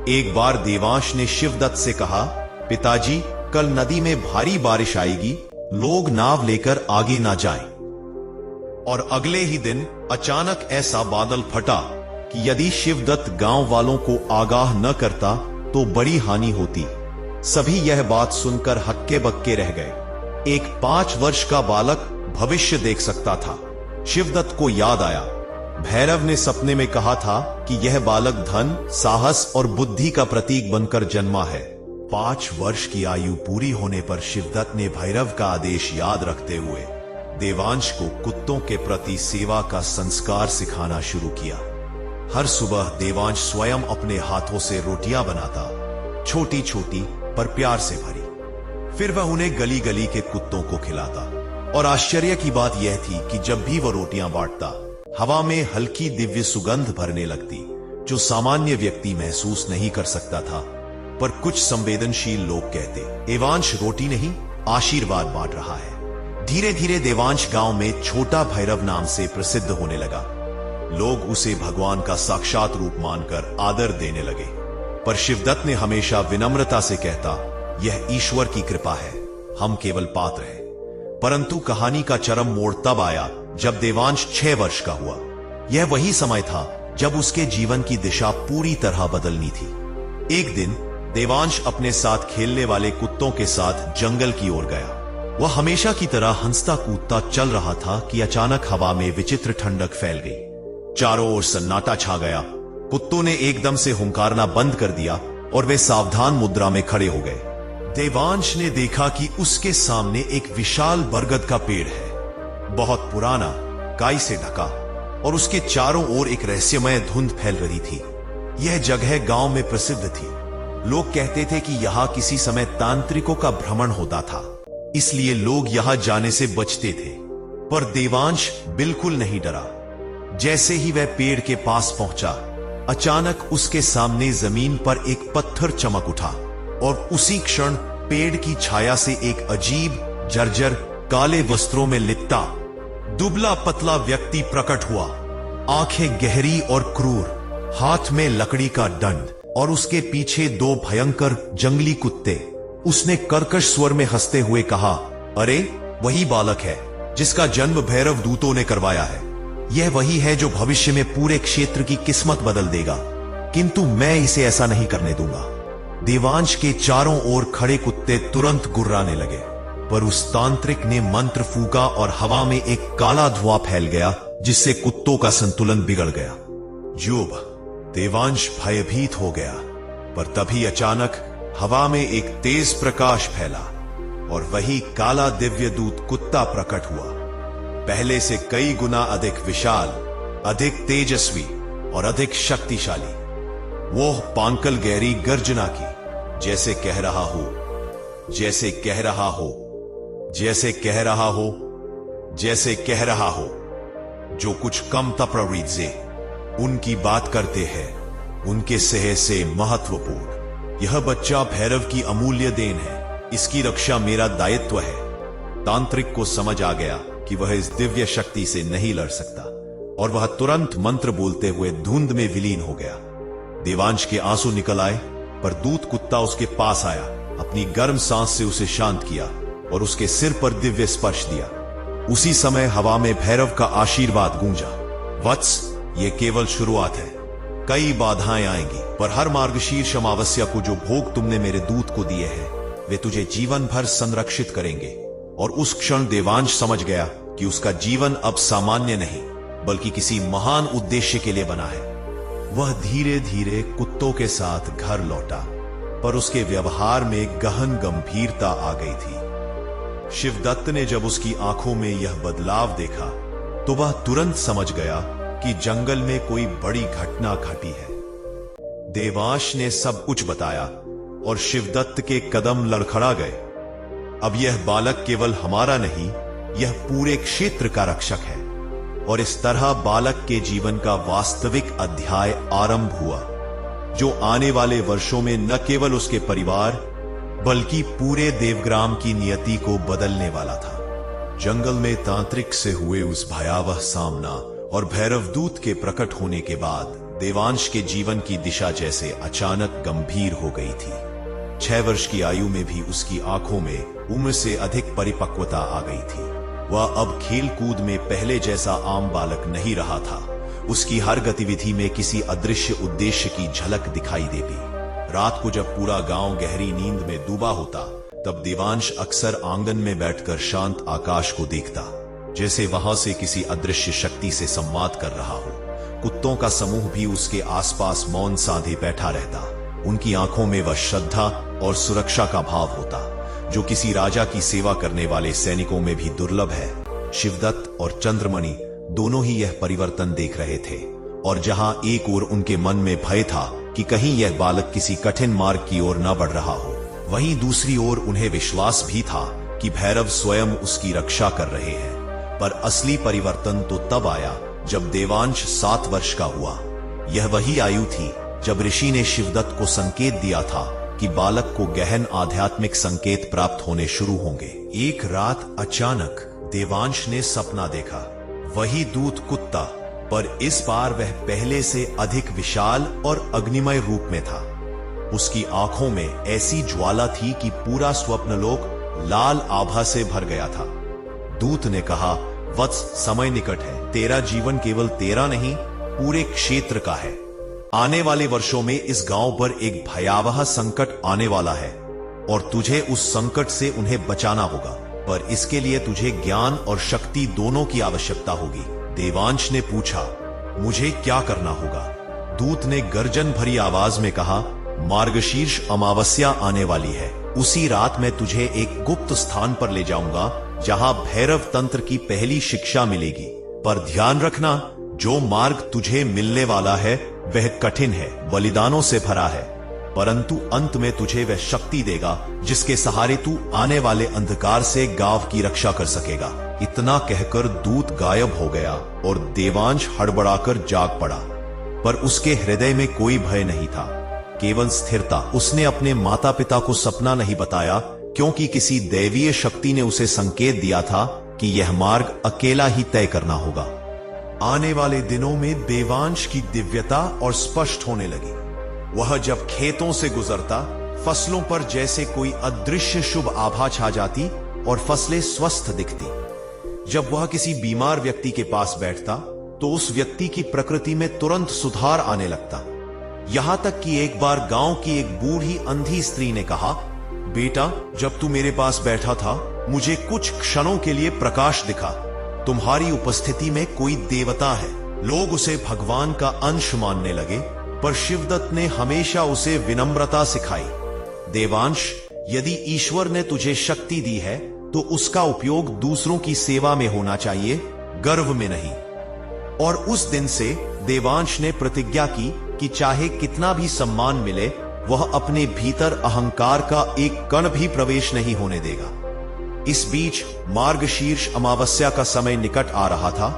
एक बार देवांश ने शिवदत्त से कहा, पिताजी, कल नदी में भारी बारिश आएगी, लोग नाव लेकर आगे ना जाएं। और अगले ही दिन अचानक ऐसा बादल फटा कि यदि शिवदत्त गांव वालों को आगाह न करता तो बड़ी हानि होती। सभी यह बात सुनकर हक्के बक्के रह गए। एक 5 वर्ष का बालक भविष्य देख सकता था। शिवदत्त को याद आया, भैरव ने सपने में कहा था कि यह बालक धन, साहस और बुद्धि का प्रतीक बनकर जन्मा है। 5 वर्ष की आयु पूरी होने पर शिवदत्त ने भैरव का आदेश याद रखते हुए देवांश को कुत्तों के प्रति सेवा का संस्कार सिखाना शुरू किया। हर सुबह देवांश स्वयं अपने हाथों से रोटियां बनाता, छोटी छोटी पर प्यार से भरी। फिर वह उन्हें गली गली के कुत्तों को खिलाता। और आश्चर्य की बात यह थी कि जब भी वह रोटियां बांटता, हवा में हल्की दिव्य सुगंध भरने लगती, जो सामान्य व्यक्ति महसूस नहीं कर सकता था। पर कुछ संवेदनशील लोग कहते, देवांश रोटी नहीं, आशीर्वाद बांट रहा है। धीरे धीरे देवांश गांव में छोटा भैरव नाम से प्रसिद्ध होने लगा। लोग उसे भगवान का साक्षात रूप मानकर आदर देने लगे। पर शिवदत्त ने हमेशा विनम्रता से कहता, यह ईश्वर की कृपा है, हम केवल पात्र हैं। परंतु कहानी का चरम मोड़ तब आया जब देवांश 6 वर्ष का हुआ। यह वही समय था जब उसके जीवन की दिशा पूरी तरह बदलनी थी। एक दिन देवांश अपने साथ खेलने वाले कुत्तों के साथ जंगल की ओर गया। वह हमेशा की तरह हंसता कूदता चल रहा था कि अचानक हवा में विचित्र ठंडक फैल गई। चारों ओर सन्नाटा छा गया। कुत्तों ने एकदम से हुंकारना बंद कर दिया और वे सावधान मुद्रा में खड़े हो गए। देवांश ने देखा कि उसके सामने एक विशाल बरगद का पेड़ है, बहुत पुराना, काई से ढका, और उसके चारों ओर एक रहस्यमय धुंध फैल रही थी। यह जगह गांव में प्रसिद्ध थी। लोग कहते थे कि यहां किसी समय तांत्रिकों का भ्रमण होता था, इसलिए लोग यहां जाने से बचते थे। पर देवांश बिल्कुल नहीं डरा। जैसे ही वह पेड़ के पास पहुंचा, अचानक उसके सामने जमीन पर एक पत्थर चमक उठा और उसी क्षण पेड़ की छाया से एक अजीब, जर्जर, काले वस्त्रों में लिपटा दुबला पतला व्यक्ति प्रकट हुआ। आंखें गहरी और क्रूर, हाथ में लकड़ी का दंड और उसके पीछे 2 भयंकर जंगली कुत्ते। उसने कर्कश स्वर में हंसते हुए कहा, अरे वही बालक है जिसका जन्म भैरव दूतों ने करवाया है। यह वही है जो भविष्य में पूरे क्षेत्र की किस्मत बदल देगा, किंतु मैं इसे ऐसा नहीं करने दूंगा। देवांश के चारों ओर खड़े कुत्ते तुरंत गुर्राने लगे, पर उस तांत्रिक ने मंत्र फूका और हवा में एक काला धुआं फैल गया, जिससे कुत्तों का संतुलन बिगड़ गया। देवांश भयभीत हो गया, पर तभी अचानक हवा में एक तेज प्रकाश फैला और वही काला दिव्य दूत कुत्ता प्रकट हुआ। पहले से कई गुना अधिक विशाल, अधिक तेजस्वी और अधिक शक्तिशाली। वो पांकल गहरी गर्जना की, जैसे कह रहा हो, जैसे कह रहा हो, जैसे कह रहा हो, जैसे कह रहा हो, जो कुछ कम तपरीजे उनकी बात करते हैं, उनके सह से महत्वपूर्ण। यह बच्चा भैरव की अमूल्य देन है, इसकी रक्षा मेरा दायित्व है। तांत्रिक को समझ आ गया कि वह इस दिव्य शक्ति से नहीं लड़ सकता और वह तुरंत मंत्र बोलते हुए धुंध में विलीन हो गया। देवांश के आंसू निकल आए, पर दूत कुत्ता उसके पास आया, अपनी गर्म सांस से उसे शांत किया और उसके सिर पर दिव्य स्पर्श दिया। उसी समय हवा में भैरव का आशीर्वाद गूंजा, वत्स, ये केवल शुरुआत है, कई बाधाएं आएंगी, पर हर मार्गशीर्ष अमावस्या को जो भोग तुमने मेरे दूत को दिए हैं वे तुझे जीवन भर संरक्षित करेंगे। और उस क्षण देवांश समझ गया कि उसका जीवन अब सामान्य नहीं बल्कि किसी महान उद्देश्य के लिए बना है। वह धीरे धीरे कुत्तों के साथ घर लौटा, पर उसके व्यवहार में गहन गंभीरता आ गई थी। शिवदत्त ने जब उसकी आंखों में यह बदलाव देखा तो वह तुरंत समझ गया कि जंगल में कोई बड़ी घटना घटी है। देवांश ने सब कुछ बताया और शिवदत्त के कदम लड़खड़ा गए। अब यह बालक केवल हमारा नहीं, यह पूरे क्षेत्र का रक्षक है। और इस तरह बालक के जीवन का वास्तविक अध्याय आरंभ हुआ, जो आने वाले वर्षों में न केवल उसके परिवार बल्कि पूरे देवग्राम की नियति को बदलने वाला था। जंगल में तांत्रिक से हुए उस भयावह सामना और भैरव दूत के प्रकट होने के बाद देवांश के जीवन की दिशा जैसे अचानक गंभीर हो गई थी। 6 वर्ष की आयु में भी उसकी आंखों में उम्र से अधिक परिपक्वता आ गई थी। वह अब खेल कूद में पहले जैसा आम बालक नहीं रहा था। उसकी हर गतिविधि में किसी अदृश्य उद्देश्य की झलक दिखाई देती। रात को जब पूरा गांव गहरी नींद में डूबा होता, तब देवांश अक्सर आंगन में बैठकर शांत आकाश को देखता, जैसे वहां से किसी अदृश्य शक्ति से संवाद कर रहा हो। कुत्तों का समूह भी उसके आसपास मौन साधे बैठा रहता। उनकी आंखों में वह श्रद्धा और सुरक्षा का भाव होता, जो किसी राजा की सेवा करने वाले सैनिकों में भी दुर्लभ है। शिवदत्त और चंद्रमणि दोनों ही यह परिवर्तन देख रहे थे, और जहां एक ओर उनके मन में भय था कि कहीं यह बालक किसी कठिन मार्ग की ओर न बढ़ रहा हो, वहीं दूसरी ओर उन्हें विश्वास भी था कि भैरव स्वयं उसकी रक्षा कर रहे हैं। पर असली परिवर्तन तो तब आया जब देवांश 7 वर्ष का हुआ। यह वही आयु थी जब ऋषि ने शिवदत्त को संकेत दिया था कि बालक को गहन आध्यात्मिक संकेत प्राप्त होने शुरू होंगे। एक रात अचानक देवांश ने सपना देखा, वही दूत कुत्ता, पर इस बार वह पहले से अधिक विशाल और अग्निमय रूप में था। उसकी आंखों में ऐसी ज्वाला थी कि पूरा स्वप्नलोक लाल आभा से भर गया था। दूत ने कहा, वत्स, समय निकट है, तेरा जीवन केवल तेरा नहीं पूरे क्षेत्र का है। आने वाले वर्षों में इस गांव पर एक भयावह संकट आने वाला है और तुझे उस संकट से उन्हें बचाना होगा, पर इसके लिए तुझे ज्ञान और शक्ति दोनों की आवश्यकता होगी। देवांश ने पूछा, मुझे क्या करना होगा? दूत ने गर्जन भरी आवाज में कहा, मार्गशीर्ष अमावस्या आने वाली है। उसी रात मैं तुझे एक गुप्त स्थान पर ले जाऊंगा जहां भैरव तंत्र की पहली शिक्षा मिलेगी। पर ध्यान रखना, जो मार्ग तुझे मिलने वाला है वह कठिन है, बलिदानों से भरा है, परंतु अंत में तुझे वह शक्ति देगा जिसके सहारे तू आने वाले अंधकार से गांव की रक्षा कर सकेगा। इतना कहकर दूत गायब हो गया और देवांश हड़बड़ाकर जाग पड़ा, पर उसके हृदय में कोई भय नहीं था, केवल स्थिरता। उसने अपने माता पिता को सपना नहीं बताया, क्योंकि किसी दैवीय शक्ति ने उसे संकेत दिया था कि यह मार्ग अकेला ही तय करना होगा। आने वाले दिनों में देवांश की दिव्यता और स्पष्ट होने लगी। वह जब खेतों से गुजरता, फसलों पर जैसे कोई अदृश्य शुभ आभा छा जाती और फसलें स्वस्थ दिखती। जब वह किसी बीमार व्यक्ति के पास बैठता तो उस व्यक्ति की प्रकृति में तुरंत सुधार आने लगता। यहां तक कि एक बार गांव की एक बूढ़ी अंधी स्त्री ने कहा, बेटा, जब तू मेरे पास बैठा था मुझे कुछ क्षणों के लिए प्रकाश दिखा। तुम्हारी उपस्थिति में कोई देवता है। लोग उसे भगवान का अंश मानने लगे, पर शिवदत्त ने हमेशा उसे विनम्रता सिखाई। देवांश, यदि ईश्वर ने तुझे शक्ति दी है तो उसका उपयोग दूसरों की सेवा में होना चाहिए, गर्व में नहीं। और उस दिन से देवांश ने प्रतिज्ञा की कि चाहे कितना भी सम्मान मिले, वह अपने भीतर अहंकार का एक कण भी प्रवेश नहीं होने देगा। इस बीच मार्गशीर्ष अमावस्या का समय निकट आ रहा था।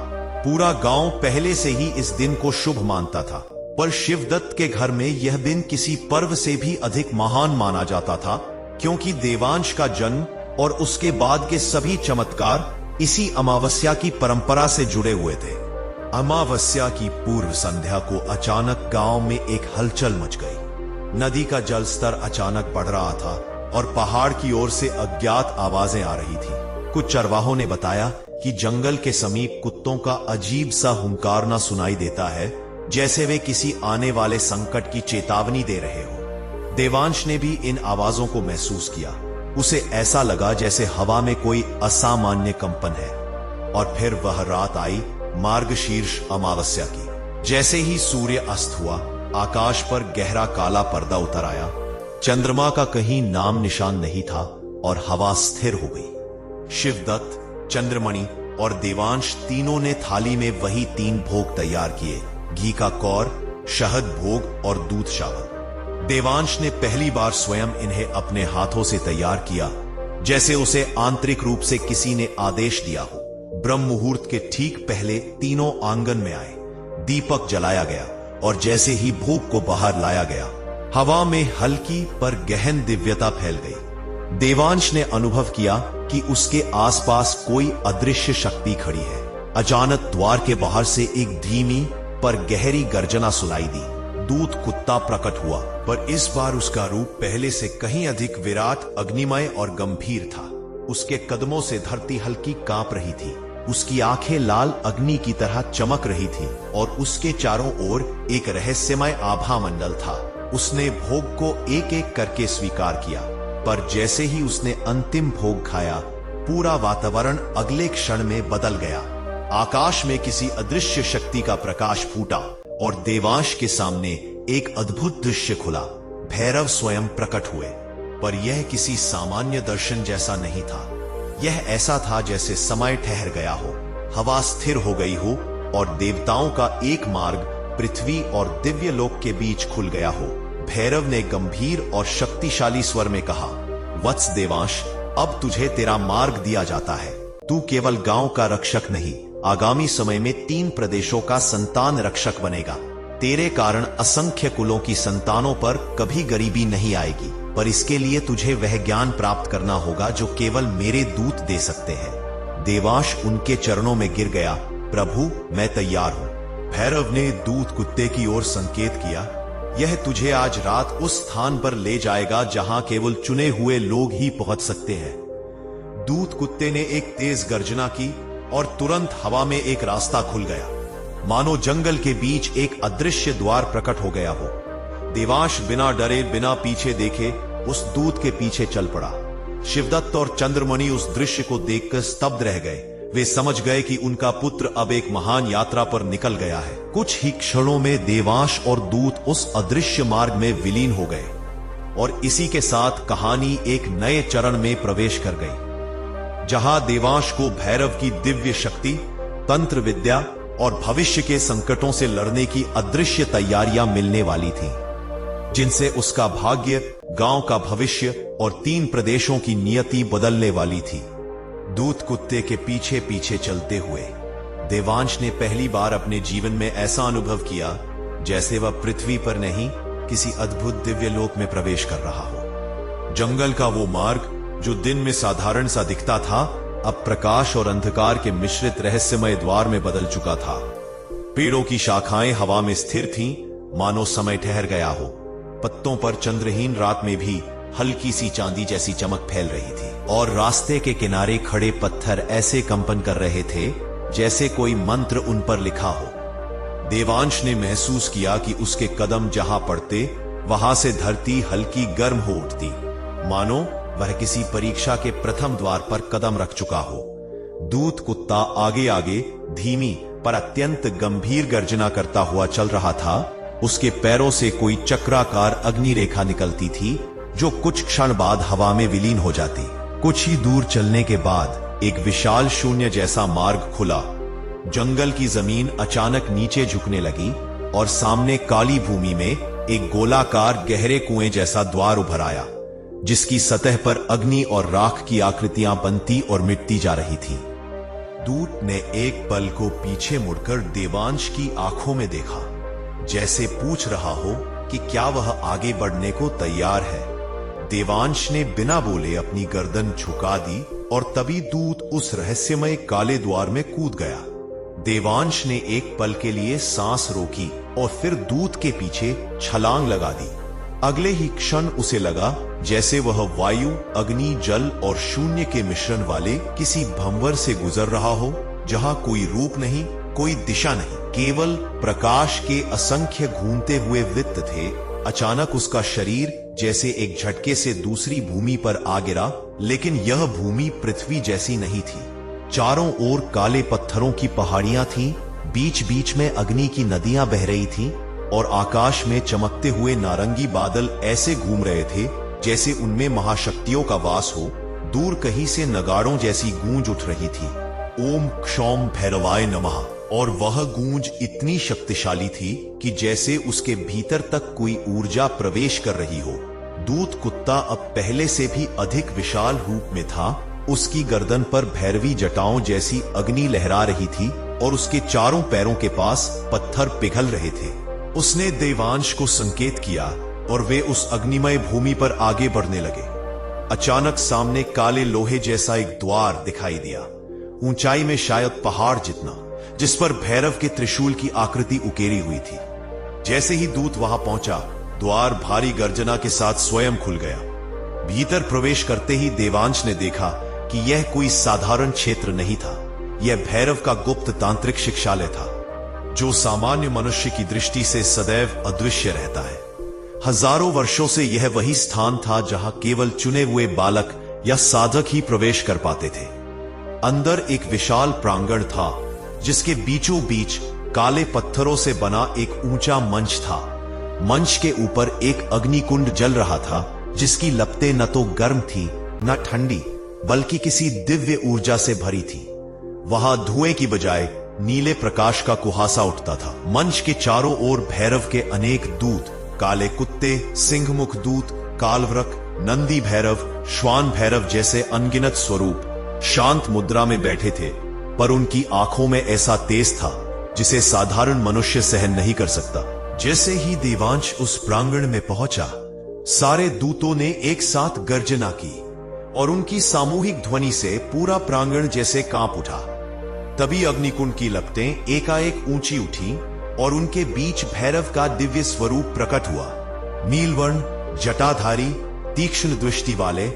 पूरा गांव पहले से ही इस दिन को शुभ मानता था, पर शिवदत्त के घर में यह दिन किसी पर्व से भी अधिक महान माना जाता था, क्योंकि देवांश का जन्म और उसके बाद के सभी चमत्कार इसी अमावस्या की परंपरा से जुड़े हुए थे। अमावस्या की पूर्व संध्या को अचानक गांव में एक हलचल मच गई। नदी का जल स्तर अचानक बढ़ रहा था और पहाड़ की ओर से अज्ञात आवाजें आ रही थी। कुछ चरवाहों ने बताया कि जंगल के समीप कुत्तों का अजीब सा हुंकारना सुनाई देता है, जैसे वे किसी आने वाले संकट की चेतावनी दे रहे हो। देवांश ने भी इन आवाजों को महसूस किया। उसे ऐसा लगा जैसे हवा में कोई असामान्य कंपन है। और फिर वह रात आई, मार्गशीर्ष अमावस्या की। जैसे ही सूर्य अस्त हुआ, आकाश पर गहरा काला पर्दा उतर आया। चंद्रमा का कहीं नाम निशान नहीं था और हवा स्थिर हो गई। शिवदत्त, चंद्रमणि और देवांश तीनों ने थाली में वही 3 भोग तैयार किए, घी का कौर, शहद भोग और दूध चावल। देवांश ने पहली बार स्वयं इन्हें अपने हाथों से तैयार किया, जैसे उसे आंतरिक रूप से किसी ने आदेश दिया हो। ब्रह्म मुहूर्त के ठीक पहले तीनों आंगन में आए। दीपक जलाया गया और जैसे ही भोग को बाहर लाया गया, हवा में हल्की पर गहन दिव्यता फैल गई। देवांश ने अनुभव किया कि उसके आसपास कोई अदृश्य शक्ति खड़ी है। अचानक द्वार के बाहर से एक धीमी पर गहरी गर्जना सुनाई दी। दूत कुत्ता प्रकट हुआ, पर इस बार उसका रूप पहले से कहीं अधिक विराट, अग्निमय और गंभीर था। उसके कदमों से धरती हल्की कांप रही थी। उसकी आंखें लाल अग्नि की तरह चमक रही थी और उसके चारों ओर एक रहस्यमय आभा मंडल था। उसने भोग को एक एक करके स्वीकार किया, पर जैसे ही उसने अंतिम भोग खाया, पूरा वातावरण अगले क्षण में बदल गया। आकाश में किसी अदृश्य शक्ति का प्रकाश फूटा और देवांश के सामने एक अद्भुत दृश्य खुला। भैरव स्वयं प्रकट हुए, पर यह किसी सामान्य दर्शन जैसा नहीं था। यह ऐसा था जैसे समय ठहर गया हो, हवा स्थिर हो गई हो और देवताओं का एक मार्ग पृथ्वी और दिव्य लोक के बीच खुल गया हो। भैरव ने गंभीर और शक्तिशाली स्वर में कहा, वत्स देवांश, अब तुझे तेरा मार्ग दिया जाता है। तू केवल गांव का रक्षक नहीं, आगामी समय में 3 प्रदेशों का संतान रक्षक बनेगा। तेरे कारण असंख्य कुलों की संतानों पर कभी गरीबी नहीं आएगी, पर इसके लिए तुझे वह ज्ञान प्राप्त करना होगा जो केवल मेरे दूत दे सकते हैं। देवांश उनके चरणों में गिर गया, प्रभु, मैं तैयार हूं। भैरव ने दूत कुत्ते की ओर संकेत किया, यह तुझे आज रात उस स्थान पर ले जाएगा जहां केवल चुने हुए लोग ही पहुंच सकते हैं। दूत कुत्ते ने एक तेज गर्जना की और तुरंत हवा में एक रास्ता खुल गया, मानो जंगल के बीच एक अदृश्य द्वार प्रकट हो गया हो। देवांश बिना डरे, बिना पीछे देखे उस दूत के पीछे चल पड़ा। शिवदत्त और चंद्रमणि उस दृश्य को देखकर स्तब्ध रह गए। वे समझ गए कि उनका पुत्र अब एक महान यात्रा पर निकल गया है। कुछ ही क्षणों में देवांश और दूत उस अदृश्य मार्ग में विलीन हो गए और इसी के साथ कहानी एक नए चरण में प्रवेश कर गई, जहां देवांश को भैरव की दिव्य शक्ति, तंत्र विद्या और भविष्य के संकटों से लड़ने की अदृश्य तैयारियां मिलने वाली थीं, जिनसे उसका भाग्य, गांव का भविष्य और 3 प्रदेशों की नियति बदलने वाली थी। दूत कुत्ते के पीछे पीछे चलते हुए देवांश ने पहली बार अपने जीवन में ऐसा अनुभव किया जैसे वह पृथ्वी पर नहीं, किसी अद्भुत दिव्य लोक में प्रवेश कर रहा हो। जंगल का वो मार्ग जो दिन में साधारण सा दिखता था, अब प्रकाश और अंधकार के मिश्रित रहस्यमय द्वार में बदल चुका था। पेड़ों की शाखाएं हवा में स्थिर थीं, मानो समय ठहर गया हो। पत्तों पर चंद्रहीन रात में भी हल्की सी चांदी जैसी चमक फैल रही थी और रास्ते के किनारे खड़े पत्थर ऐसे कंपन कर रहे थे जैसे कोई मंत्र उन पर लिखा हो। देवांश ने महसूस किया कि उसके कदम जहां पड़ते, वहां से धरती हल्की गर्म हो उठती, मानो वह किसी परीक्षा के प्रथम द्वार पर कदम रख चुका हो। दूत कुत्ता आगे आगे धीमी पर अत्यंत गंभीर गर्जना करता हुआ चल रहा था। उसके पैरों से कोई चक्राकार अग्नि रेखा निकलती थी जो कुछ क्षण बाद हवा में विलीन हो जाती। कुछ ही दूर चलने के बाद एक विशाल शून्य जैसा मार्ग खुला। जंगल की जमीन अचानक नीचे झुकने लगी और सामने काली भूमि में एक गोलाकार गहरे कुएं जैसा द्वार उभर आया, जिसकी सतह पर अग्नि और राख की आकृतियां बनती और मिटती जा रही थी। दूत ने एक पल को पीछे मुड़कर देवांश की आंखों में देखा। जैसे पूछ रहा हो कि क्या वह आगे बढ़ने को तैयार है। देवांश ने बिना बोले अपनी गर्दन झुका दी और तभी दूत उस रहस्यमय काले द्वार में कूद गया। देवांश ने एक पल के लिए सांस रोकी और फिर दूत के पीछे छलांग लगा दी। अगले ही क्षण उसे लगा जैसे वह वायु, अग्नि, जल और शून्य के मिश्रण वाले किसी भंवर से गुजर रहा हो, जहां कोई रूप नहीं, कोई दिशा नहीं, केवल प्रकाश के असंख्य घूमते हुए वृत्त थे। अचानक उसका शरीर जैसे एक झटके से दूसरी भूमि पर आ गिरा, लेकिन यह भूमि पृथ्वी जैसी नहीं थी। चारों ओर काले पत्थरों की पहाड़ियां थीं, बीच बीच में अग्नि की नदियां बह रही थीं और आकाश में चमकते हुए नारंगी बादल ऐसे घूम रहे थे जैसे उनमें महाशक्तियों का वास हो। दूर कहीं से नगाड़ों जैसी गूंज उठ रही थी, ओम क्षौम भैरवाय नमः, और वह गूंज इतनी शक्तिशाली थी कि जैसे उसके भीतर तक कोई ऊर्जा प्रवेश कर रही हो। दूत कुत्ता अब पहले से भी अधिक विशाल रूप में था। उसकी गर्दन पर भैरवी जटाओं जैसी अग्नि लहरा रही थी और उसके चारों पैरों के पास पत्थर पिघल रहे थे। उसने देवांश को संकेत किया और वे उस अग्निमय भूमि पर आगे बढ़ने लगे। अचानक सामने काले लोहे जैसा एक द्वार दिखाई दिया, ऊंचाई में शायद पहाड़ जितना, जिस पर भैरव के त्रिशूल की आकृति उकेरी हुई थी। जैसे ही दूत वहां पहुंचा, द्वार भारी गर्जना के साथ स्वयं खुल गया। भीतर प्रवेश करते ही देवांश ने देखा कि यह कोई साधारण क्षेत्र नहीं था। यह भैरव का गुप्त तांत्रिक शिक्षालय था, जो सामान्य मनुष्य की दृष्टि से सदैव अदृश्य रहता है। हजारों वर्षों से यह वही स्थान था जहां केवल चुने हुए बालक या साधक ही प्रवेश कर पाते थे। अंदर एक विशाल प्रांगण था, जिसके बीचों बीच काले पत्थरों से बना एक ऊंचा मंच था। मंच के ऊपर एक अग्निकुंड जल रहा था, जिसकी लपटें न तो गर्म थी न ठंडी, बल्कि किसी दिव्य ऊर्जा से भरी थी। वहां धुएं की बजाय नीले प्रकाश का कुहासा उठता था। मंच के चारों ओर भैरव के अनेक दूत, काले कुत्ते, सिंहमुख दूत, कालवृक, नंदी भैरव, श्वान भैरव जैसे अनगिनत स्वरूप शांत मुद्रा में बैठे थे, पर उनकी आंखों में ऐसा तेज था जिसे साधारण मनुष्य सहन नहीं कर सकता। जैसे ही देवांश उस प्रांगण में पहुंचा, सारे दूतों ने एक साथ गर्जना की और उनकी सामूहिक ध्वनि से पूरा प्रांगण जैसे कांप उठा। तभी अग्निकुंड की लपटें एकाएक ऊंची उठी और उनके बीच भैरव का दिव्य स्वरूप प्रकट हुआ। नीलवर्ण, जटाधारी, तीक्ष्ण दृष्टि वाले,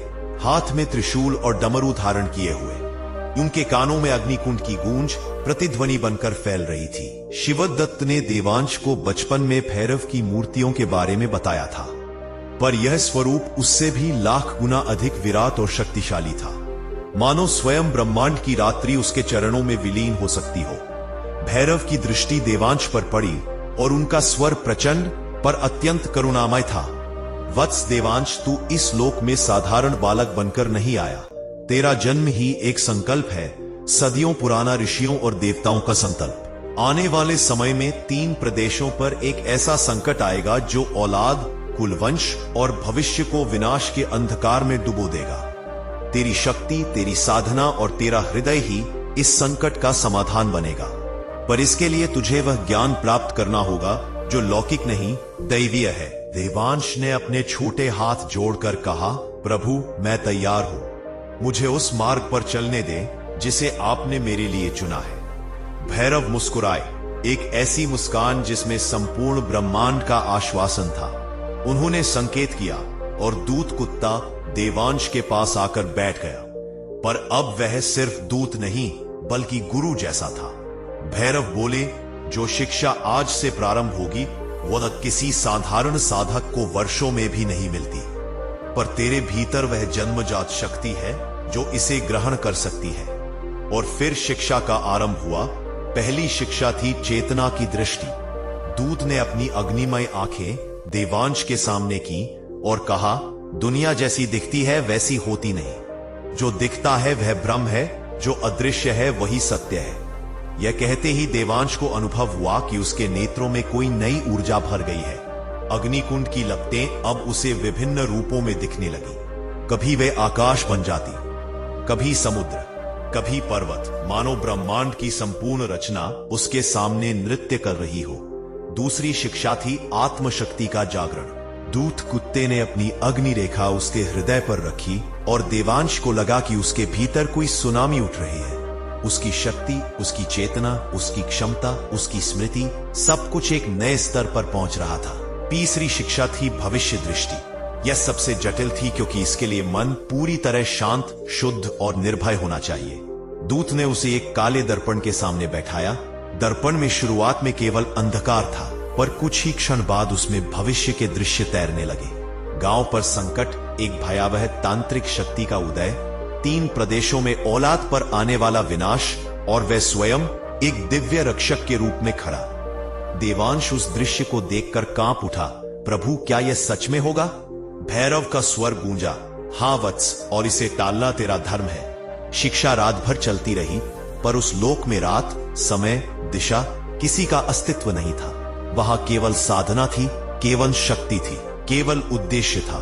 हाथ में त्रिशूल और डमरू धारण किए हुए। उनके कानों में अग्निकुंड की गूंज प्रतिध्वनि बनकर फैल रही थी। शिवदत्त ने देवांश को बचपन में भैरव की मूर्तियों के बारे में बताया था, पर यह स्वरूप उससे भी लाख गुना अधिक विराट और शक्तिशाली था, मानो स्वयं ब्रह्मांड की रात्रि उसके चरणों में विलीन हो सकती हो। भैरव की दृष्टि देवांश पर पड़ी और उनका स्वर प्रचंड पर अत्यंत करुणामय था। वत्स देवांश, तू इस लोक में साधारण बालक बनकर नहीं आया। तेरा जन्म ही एक संकल्प है, सदियों पुराना ऋषियों और देवताओं का संकल्प। आने वाले समय में 3 प्रदेशों पर एक ऐसा संकट आएगा जो औलाद, कुलवंश और भविष्य को विनाश के अंधकार में डुबो देगा। तेरी शक्ति, तेरी साधना और तेरा हृदय ही इस संकट का समाधान बनेगा, पर इसके लिए तुझे वह ज्ञान प्राप्त करना होगा जो लौकिक नहीं, दैवीय है। देवांश ने अपने छोटे हाथ जोड़कर कहा, प्रभु, मैं तैयार हूं। मुझे उस मार्ग पर चलने दें जिसे आपने मेरे लिए चुना है। भैरव मुस्कुराए, एक ऐसी मुस्कान जिसमें संपूर्ण ब्रह्मांड का आश्वासन था। उन्होंने संकेत किया और दूत कुत्ता देवांश के पास आकर बैठ गया, पर अब वह सिर्फ दूत नहीं बल्कि गुरु जैसा था। भैरव बोले, जो शिक्षा आज से प्रारंभ होगी वह किसी साधारण साधक को वर्षों में भी नहीं मिलती, पर तेरे भीतर वह जन्मजात शक्ति है जो इसे ग्रहण कर सकती है। और फिर शिक्षा का आरंभ हुआ। पहली शिक्षा थी चेतना की दृष्टि। दूत ने अपनी अग्निमय आंखें देवांश के सामने की और कहा, दुनिया जैसी दिखती है वैसी होती नहीं। जो दिखता है वह भ्रम है, जो अदृश्य है वही सत्य है। यह कहते ही देवांश को अनुभव हुआ कि उसके नेत्रों में कोई नई ऊर्जा भर गई है। अग्निकुंड की लपटें अब उसे विभिन्न रूपों में दिखने लगी। कभी वे आकाश बन जाती, कभी समुद्र, कभी पर्वत, मानो ब्रह्मांड की संपूर्ण रचना उसके सामने नृत्य कर रही हो। दूसरी शिक्षा थी आत्मशक्ति का जागरण। दूत कुत्ते ने अपनी अग्नि रेखा उसके हृदय पर रखी और देवांश को लगा कि उसके भीतर कोई सुनामी उठ रही है। उसकी शक्ति, उसकी चेतना, उसकी क्षमता, उसकी स्मृति, सब कुछ एक नए स्तर पर पहुंच रहा था। तीसरी शिक्षा थी भविष्य दृष्टि। यह सबसे जटिल थी क्योंकि इसके लिए मन पूरी तरह शांत, शुद्ध और निर्भय होना चाहिए। दूत ने उसे एक काले दर्पण के सामने बैठाया। दर्पण में शुरुआत में केवल अंधकार था, पर कुछ ही क्षण बाद उसमें भविष्य के दृश्य तैरने लगे। गांव पर संकट, एक भयावह तांत्रिक शक्ति का उदय, 3 प्रदेशों में औलाद पर आने वाला विनाश और वह स्वयं एक दिव्य रक्षक के रूप में खड़ा। देवांश उस दृश्य को देखकर कांप उठा। प्रभु, क्या यह सच में होगा? भैरव का स्वर गूंजा, हाँ वत्स, और इसे टालना तेरा धर्म है। शिक्षा रात भर चलती रही, पर उस लोक में रात, समय, दिशा, किसी का अस्तित्व नहीं था। वहां केवल साधना थी, केवल शक्ति थी, केवल उद्देश्य था।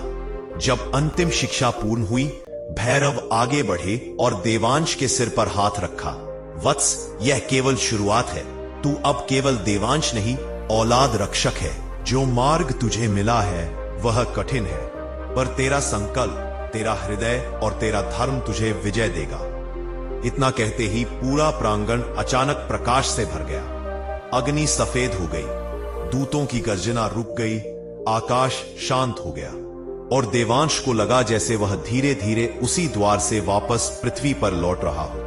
जब अंतिम शिक्षा पूर्ण हुई, भैरव आगे बढ़े और देवांश के सिर पर हाथ रखा। वत्स, यह केवल शुरुआत है। तू अब केवल देवांश नहीं, औलाद रक्षक है। जो मार्ग तुझे मिला है वह कठिन है, पर तेरा संकल्प, तेरा हृदय और तेरा धर्म तुझे विजय देगा। इतना कहते ही पूरा प्रांगण अचानक प्रकाश से भर गया। अग्नि सफेद हो गई, दूतों की गर्जना रुक गई, आकाश शांत हो गया और देवांश को लगा जैसे वह धीरे धीरे उसी द्वार से वापस पृथ्वी पर लौट रहा हो।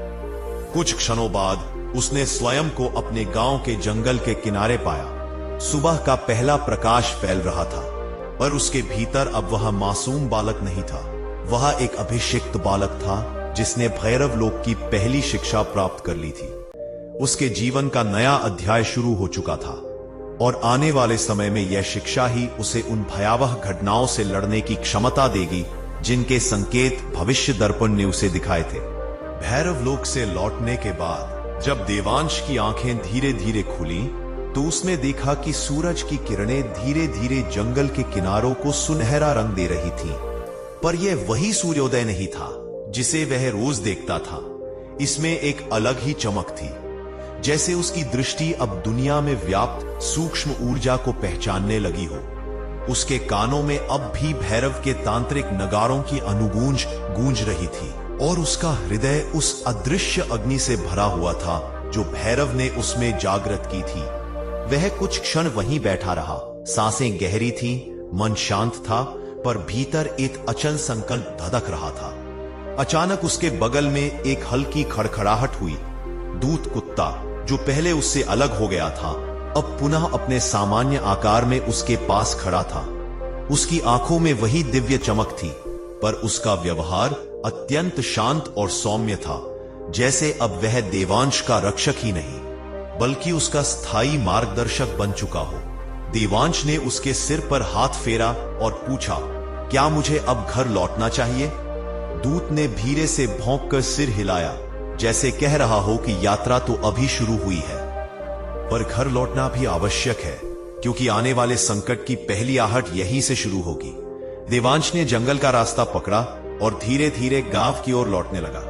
कुछ क्षणों बाद उसने स्वयं को अपने गांव के जंगल के किनारे पाया। सुबह का पहला प्रकाश फैल रहा था, पर उसके भीतर अब वह मासूम बालक नहीं था। वह एक अभिषिक्त बालक था जिसने भैरव लोक की पहली शिक्षा प्राप्त कर ली थी। उसके जीवन का नया अध्याय शुरू हो चुका था और आने वाले समय में यह शिक्षा ही उसे उन भयावह घटनाओं से लड़ने की क्षमता देगी जिनके संकेत भविष्य दर्पण ने उसे दिखाए थे। भैरव लोक से लौटने के बाद जब देवांश की आंखें धीरे धीरे खुली, तो उसने देखा कि सूरज की किरणें धीरे धीरे जंगल के किनारों को सुनहरा रंग दे रही थीं। पर यह वही सूर्योदय नहीं था जिसे वह रोज देखता था। इसमें एक अलग ही चमक थी, जैसे उसकी दृष्टि अब दुनिया में व्याप्त सूक्ष्म ऊर्जा को पहचानने लगी हो। उसके कानों में अब भी भैरव के तांत्रिक नगारों की अनुगूंज गूंज रही थी और उसका हृदय उस अदृश्य अग्नि से भरा हुआ था जो भैरव ने उसमें जागृत की थी। वह कुछ क्षण वहीं बैठा रहा। सांसें गहरी थीं, मन शांत था, पर भीतर एक अचल संकल्प धधक रहा था। अचानक उसके बगल में एक हल्की खड़खड़ाहट हुई। दूत कुत्ता, जो पहले उससे अलग हो गया था, अब पुनः अपने सामान्य आकार में उसके पास खड़ा था। उसकी आंखों में वही दिव्य चमक थी, पर उसका व्यवहार अत्यंत शांत और सौम्य था, जैसे अब वह देवांश का रक्षक ही नहीं बल्कि उसका स्थायी मार्गदर्शक बन चुका हो। देवांश ने उसके सिर पर हाथ फेरा और पूछा, क्या मुझे अब घर लौटना चाहिए? दूत ने धीरे से भौंककर सिर हिलाया, जैसे कह रहा हो कि यात्रा तो अभी शुरू हुई है, पर घर लौटना भी आवश्यक है, क्योंकि आने वाले संकट की पहली आहट यहीं से शुरू होगी। देवांश ने जंगल का रास्ता पकड़ा और धीरे धीरे गांव की ओर लौटने लगा।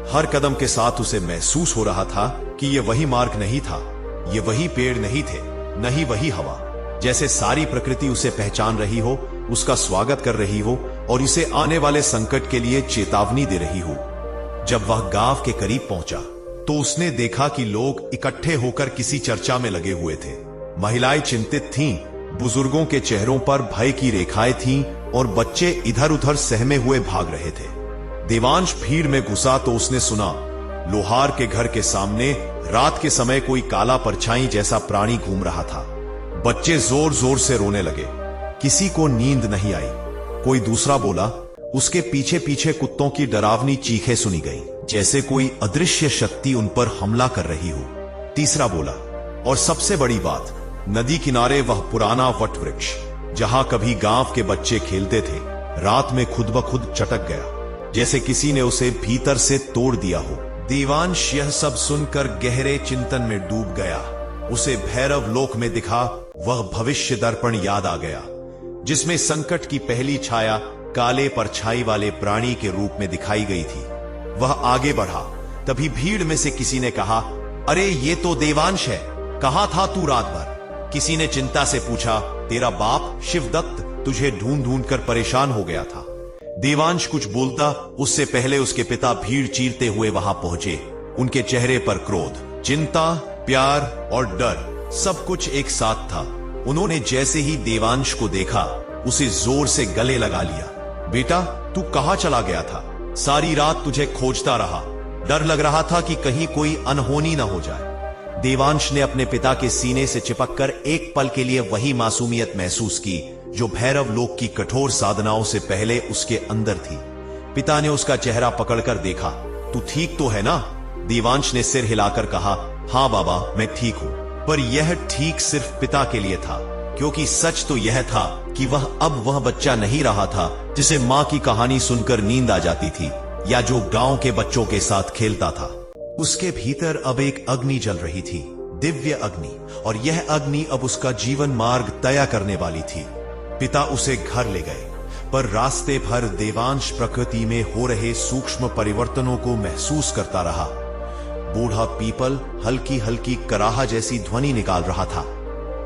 हर कदम के साथ उसे महसूस हो रहा था कि यह वही मार्ग नहीं था, ये वही पेड़ नहीं थे, न ही वही हवा। जैसे सारी प्रकृति उसे पहचान रही हो, उसका स्वागत कर रही हो और इसे आने वाले संकट के लिए चेतावनी दे रही हो। जब वह गांव के करीब पहुंचा, तो उसने देखा कि लोग इकट्ठे होकर किसी चर्चा में लगे हुए थे। महिलाएं चिंतित थीं, बुजुर्गों के चेहरों पर भय की रेखाएं थीं और बच्चे इधर उधर सहमे हुए भाग रहे थे। देवांश भीड़ में घुसा तो उसने सुना, लोहार के घर के सामने रात के समय कोई काला परछाई जैसा प्राणी घूम रहा था। बच्चे जोर जोर से रोने लगे। किसी को नींद नहीं आई। कोई दूसरा बोला, उसके पीछे पीछे कुत्तों की डरावनी चीखें सुनी गई, जैसे कोई अदृश्य शक्ति उन पर हमला कर रही हो। तीसरा बोला, और सबसे बड़ी बात, नदी किनारे वह पुराना वट वृक्ष जहां कभी गांव के बच्चे खेलते थे, रात में खुद ब खुद चटक गया, जैसे किसी ने उसे भीतर से तोड़ दिया हो। देवांश यह सब सुनकर गहरे चिंतन में डूब गया। उसे भैरव लोक में दिखा वह भविष्य दर्पण याद आ गया, जिसमें संकट की पहली छाया काले परछाई वाले प्राणी के रूप में दिखाई गई थी। वह आगे बढ़ा, तभी भीड़ में से किसी ने कहा, अरे ये तो देवांश है, कहां था तू रात भर? किसी ने चिंता से पूछा, तेरा बाप शिवदत्त तुझे ढूंढ ढूंढ कर परेशान हो गया था। देवांश कुछ बोलता उससे पहले उसके पिता भीड़ चीरते हुए वहां पहुंचे। उनके चेहरे पर क्रोध, चिंता, प्यार और डर सब कुछ एक साथ था। उन्होंने जैसे ही देवांश को देखा उसे जोर से गले लगा लिया। बेटा, तू कहां चला गया था? सारी रात तुझे खोजता रहा। डर लग रहा था कि कहीं कोई अनहोनी न हो जाए। देवांश ने अपने पिता के सीने से चिपककर एक पल के लिए वही मासूमियत महसूस की जो भैरव लोक की कठोर साधनाओं से पहले उसके अंदर थी। पिता ने उसका चेहरा पकड़कर देखा। तू ठीक तो है ना? देवांश ने सिर हिलाकर कहा, हां बाबा, मैं ठीक हूं। पर यह ठीक सिर्फ पिता के लिए था, क्योंकि सच तो यह था कि वह बच्चा नहीं रहा था जिसे मां की कहानी सुनकर नींद आ जाती थी या जो गांव के बच्चों के साथ खेलता था। उसके भीतर अब एक अग्नि जल रही थी, दिव्य अग्नि, और यह अग्नि अब उसका जीवन मार्ग तय करने वाली थी। पिता उसे घर ले गए, पर रास्ते भर देवांश प्रकृति में हो रहे सूक्ष्म परिवर्तनों को महसूस करता रहा। बूढ़ा पीपल हल्की हल्की कराहा जैसी ध्वनि निकाल रहा था।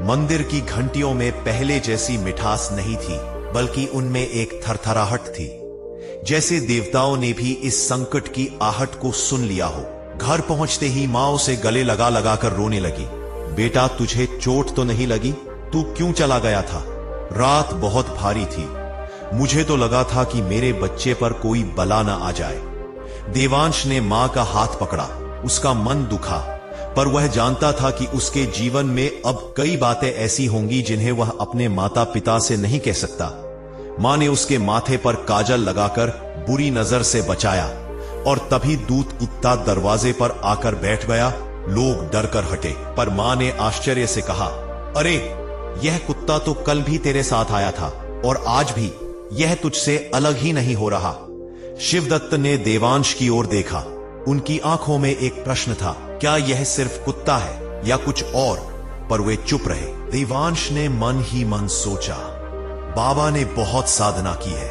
मंदिर की घंटियों में पहले जैसी मिठास नहीं थी, बल्कि उनमें एक थरथराहट थी, जैसे देवताओं ने भी इस संकट की आहट को सुन लिया हो। घर पहुंचते ही मां उसे गले लगा लगा कर रोने लगी। बेटा, तुझे चोट तो नहीं लगी? तू क्यों चला गया था? रात बहुत भारी थी। मुझे तो लगा था कि मेरे बच्चे पर कोई बला ना आ जाए। देवांश ने मां का हाथ पकड़ा। उसका मन दुखा, पर वह जानता था कि उसके जीवन में अब कई बातें ऐसी होंगी जिन्हें वह अपने माता पिता से नहीं कह सकता। मां ने उसके माथे पर काजल लगाकर बुरी नजर से बचाया, और तभी दूत कुत्ता दरवाजे पर आकर बैठ गया। लोग डर कर हटे, पर मां ने आश्चर्य से कहा, अरे, यह कुत्ता तो कल भी तेरे साथ आया था और आज भी यह तुझसे अलग ही नहीं हो रहा। शिवदत्त ने देवांश की ओर देखा। उनकी आंखों में एक प्रश्न था, क्या यह सिर्फ कुत्ता है या कुछ और? पर वे चुप रहे। देवांश ने मन ही मन सोचा, बाबा ने बहुत साधना की है,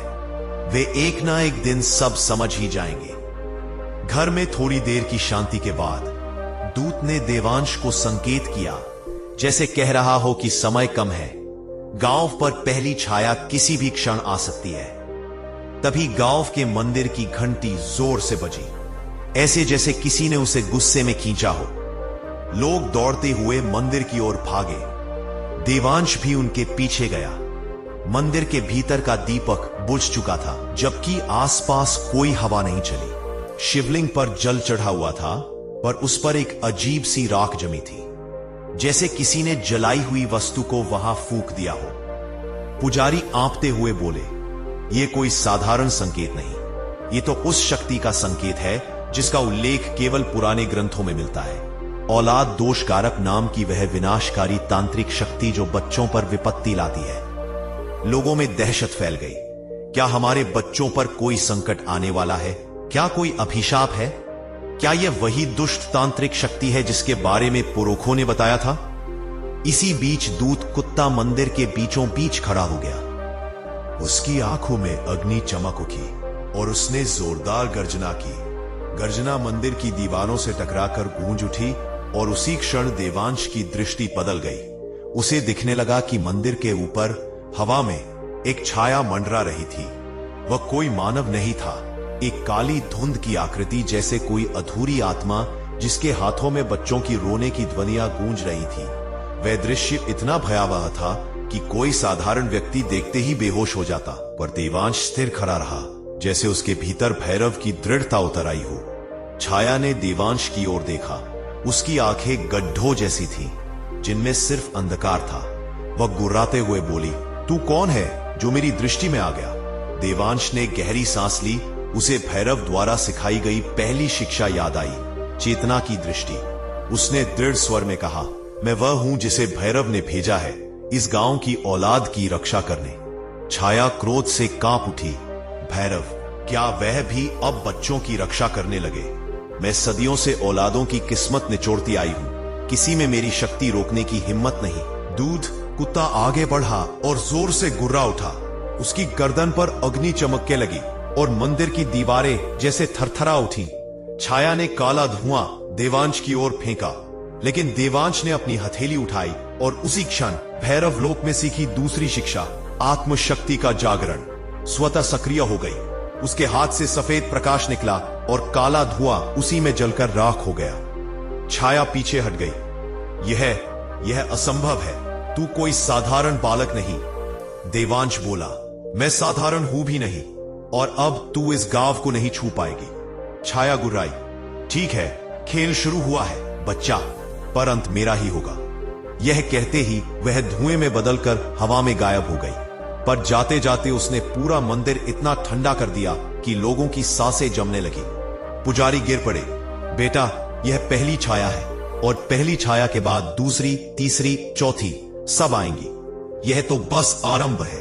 वे एक ना एक दिन सब समझ ही जाएंगे। घर में थोड़ी देर की शांति के बाद दूत ने देवांश को संकेत किया, जैसे कह रहा हो कि समय कम है, गांव पर पहली छाया किसी भी क्षण आ सकती है। तभी गांव के मंदिर की घंटी जोर से बजी, ऐसे जैसे किसी ने उसे गुस्से में खींचा हो। लोग दौड़ते हुए मंदिर की ओर भागे। देवांश भी उनके पीछे गया। मंदिर के भीतर का दीपक बुझ चुका था, जबकि आसपास कोई हवा नहीं चली। शिवलिंग पर जल चढ़ा हुआ था, पर उस पर एक अजीब सी राख जमी थी, जैसे किसी ने जलाई हुई वस्तु को वहां फूंक दिया हो। पुजारी आंपते हुए बोले, यह कोई साधारण संकेत नहीं, यह तो उस शक्ति का संकेत है जिसका उल्लेख केवल पुराने ग्रंथों में मिलता है। औलाद दोष कारक नाम की वह विनाशकारी तांत्रिक शक्ति जो बच्चों पर विपत्ति लाती है। लोगों में दहशत फैल गई। क्या हमारे बच्चों पर कोई संकट आने वाला है? क्या कोई अभिशाप है? क्या यह वही दुष्ट तांत्रिक शक्ति है जिसके बारे में पुरोखों ने बताया था? इसी बीच दूत कुत्ता मंदिर के बीचों बीच खड़ा हो गया। उसकी आंखों में अग्नि चमक उठी और उसने जोरदार गर्जना की। गर्जना मंदिर की दीवारों से टकराकर गूंज उठी और उसी क्षण देवांश की दृष्टि बदल गई। उसे दिखने लगा कि मंदिर के ऊपर हवा में एक छाया मंडरा रही थी। वह कोई मानव नहीं था, एक काली धुंध की आकृति, जैसे कोई अधूरी आत्मा जिसके हाथों में बच्चों की रोने की ध्वनियां गूंज रही थी। वह दृश्य इतना भयावह था कि कोई साधारण व्यक्ति देखते ही बेहोश हो जाता, पर देवांश स्थिर खड़ा रहा, जैसे उसके भीतर भैरव की दृढ़ता उतर आई हो। छाया ने देवांश की ओर देखा। उसकी आंखें गड्ढों जैसी थीं, जिनमें सिर्फ अंधकार था। वह गुर्राते हुए बोली, तू कौन है जो मेरी दृष्टि में आ गया? देवांश ने गहरी सांस ली। उसे भैरव द्वारा सिखाई गई पहली शिक्षा याद आई, चेतना की दृष्टि। उसने दृढ़ स्वर में कहा, मैं वह हूं जिसे भैरव ने भेजा है इस गांव की औलाद की रक्षा करने। छाया क्रोध से कांप उठी। भैरव, क्या वह भी अब बच्चों की रक्षा करने लगे? मैं सदियों से औलादों की किस्मत निचोड़ती आई हूं, किसी में मेरी शक्ति रोकने की हिम्मत नहीं। दूध कुत्ता आगे बढ़ा और जोर से गुर्रा उठा। उसकी गर्दन पर अग्नि चमकने लगी और मंदिर की दीवारें जैसे थरथरा उठी। छाया ने काला धुआं देवांश की ओर फेंका। लेकिन देवांश ने अपनी हथेली उठाई और उसी क्षण भैरव लोक में सीखी दूसरी शिक्षा, आत्मशक्ति का जागरण, स्वतः सक्रिय हो गई। उसके हाथ से सफेद प्रकाश निकला और काला धुआं उसी में जलकर राख हो गया। छाया पीछे हट गई। यह असंभव है, तू कोई साधारण बालक नहीं। देवांश बोला, मैं साधारण हूं भी नहीं, और अब तू इस गांव को नहीं छू पाएगी। छाया गुर्राई, ठीक है, खेल शुरू हुआ है बच्चा, पर अंत मेरा ही होगा। यह कहते ही वह धुएं में बदलकर हवा में गायब हो गई। पर जाते जाते उसने पूरा मंदिर इतना ठंडा कर दिया कि लोगों की सांसें जमने लगी। पुजारी गिर पड़े, बेटा यह पहली छाया है, और पहली छाया के बाद दूसरी, तीसरी, चौथी सब आएंगी। यह तो बस आरंभ है।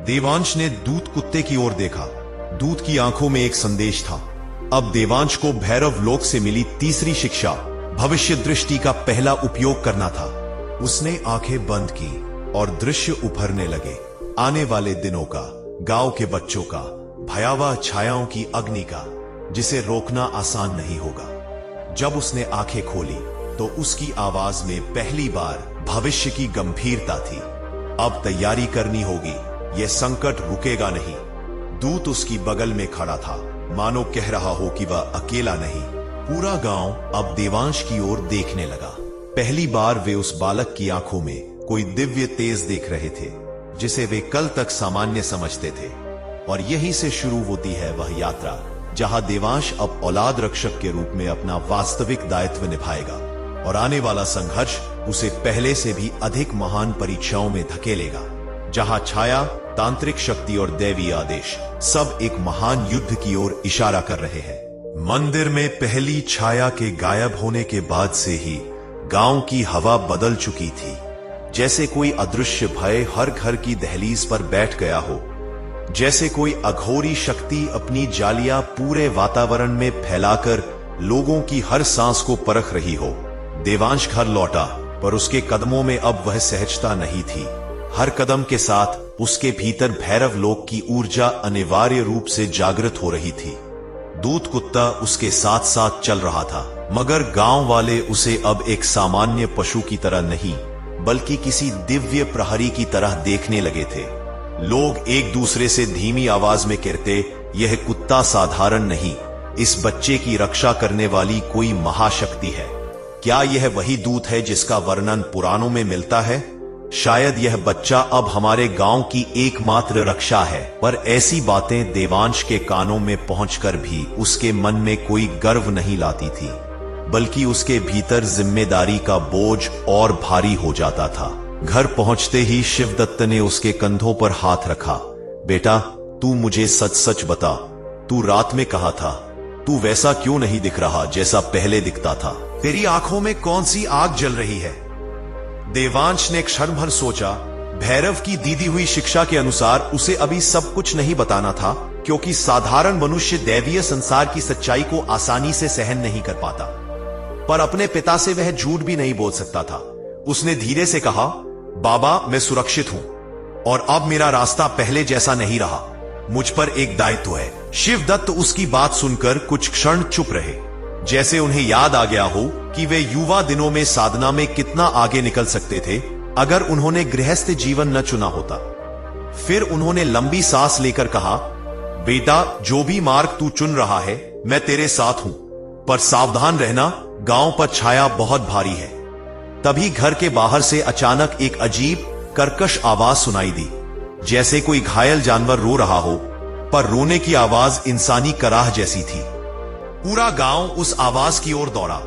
देवांश ने दूत कुत्ते की ओर देखा। दूत की आंखों में एक संदेश था। अब देवांश को भैरव लोक से मिली तीसरी शिक्षा, भविष्य दृष्टि का पहला उपयोग करना था। उसने आंखें बंद की और दृश्य उभरने लगे, आने वाले दिनों का, गांव के बच्चों का, भयावह छायाओं की अग्नि का, जिसे रोकना आसान नहीं होगा। जब उसने आंखें खोली तो उसकी आवाज में पहली बार भविष्य की गंभीरता थी। अब तैयारी करनी होगी, यह संकट रुकेगा नहीं। दूत उसकी बगल में खड़ा था, मानो कह रहा हो कि वह अकेला नहीं। पूरा गांव अब देवांश की ओर देखने लगा। पहली बार वे उस बालक की आंखों में कोई दिव्य तेज देख रहे थे, जिसे वे कल तक सामान्य समझते थे। और यहीं से शुरू होती है वह यात्रा, जहां देवांश अब औलाद रक्षक के रूप में अपना वास्तविक दायित्व निभाएगा, और आने वाला संघर्ष उसे पहले से भी अधिक महान परीक्षाओं में धकेलेगा, जहां छाया, तांत्रिक शक्ति और दैवीय आदेश सब एक महान युद्ध की ओर इशारा कर रहे हैं। मंदिर में पहली छाया के गायब होने के बाद से ही गांव की हवा बदल चुकी थी। जैसे कोई अदृश्य भय हर घर की दहलीज पर बैठ गया हो, जैसे कोई अघोरी शक्ति अपनी जालियां पूरे वातावरण में फैलाकर लोगों की हर सांस को परख रही हो। देवांश घर लौटा, पर उसके कदमों में अब वह सहजता नहीं थी। हर कदम के साथ उसके भीतर भैरव लोक की ऊर्जा अनिवार्य रूप से जागृत हो रही थी। दूत कुत्ता उसके साथ साथ चल रहा था, मगर गांव वाले उसे अब एक सामान्य पशु की तरह नहीं, बल्कि किसी दिव्य प्रहरी की तरह देखने लगे थे। लोग एक दूसरे से धीमी आवाज में कहते, यह कुत्ता साधारण नहीं, इस बच्चे की रक्षा करने वाली कोई महाशक्ति है। क्या यह वही दूत है जिसका वर्णन पुराणों में मिलता है? शायद यह बच्चा अब हमारे गांव की एकमात्र रक्षा है। पर ऐसी बातें देवांश के कानों में पहुंचकर भी उसके मन में कोई गर्व नहीं लाती थी, बल्कि उसके भीतर जिम्मेदारी का बोझ और भारी हो जाता था। घर पहुंचते ही शिवदत्त ने उसके कंधों पर हाथ रखा। बेटा, तू मुझे सच सच बता, तू रात में कहा था, तू वैसा क्यों नहीं दिख रहा जैसा पहले दिखता था? तेरी आंखों में कौन सी आग जल रही है? देवांश ने क्षण भर सोचा। भैरव की दीदी हुई शिक्षा के अनुसार उसे अभी सब कुछ नहीं बताना था, क्योंकि साधारण मनुष्य दैवीय संसार की सच्चाई को आसानी से सहन नहीं कर पाता। पर अपने पिता से वह झूठ भी नहीं बोल सकता था। उसने धीरे से कहा, बाबा मैं सुरक्षित हूं, और अब मेरा रास्ता पहले जैसा नहीं रहा। मुझ पर एक दायित्व है। शिवदत्त उसकी बात सुनकर कुछ क्षण चुप रहे, जैसे उन्हें याद आ गया हो कि वे युवा दिनों में साधना में कितना आगे निकल सकते थे अगर उन्होंने गृहस्थ जीवन न चुना होता। फिर उन्होंने लंबी सांस लेकर कहा, बेटा जो भी मार्ग तू चुन रहा है मैं तेरे साथ हूं, पर सावधान रहना, गांव पर छाया बहुत भारी है। तभी घर के बाहर से अचानक एक अजीब कर्कश आवाज सुनाई दी, जैसे कोई घायल जानवर रो रहा हो, पर रोने की आवाज इंसानी कराह जैसी थी। पूरा गांव उस आवाज की ओर दौड़ा,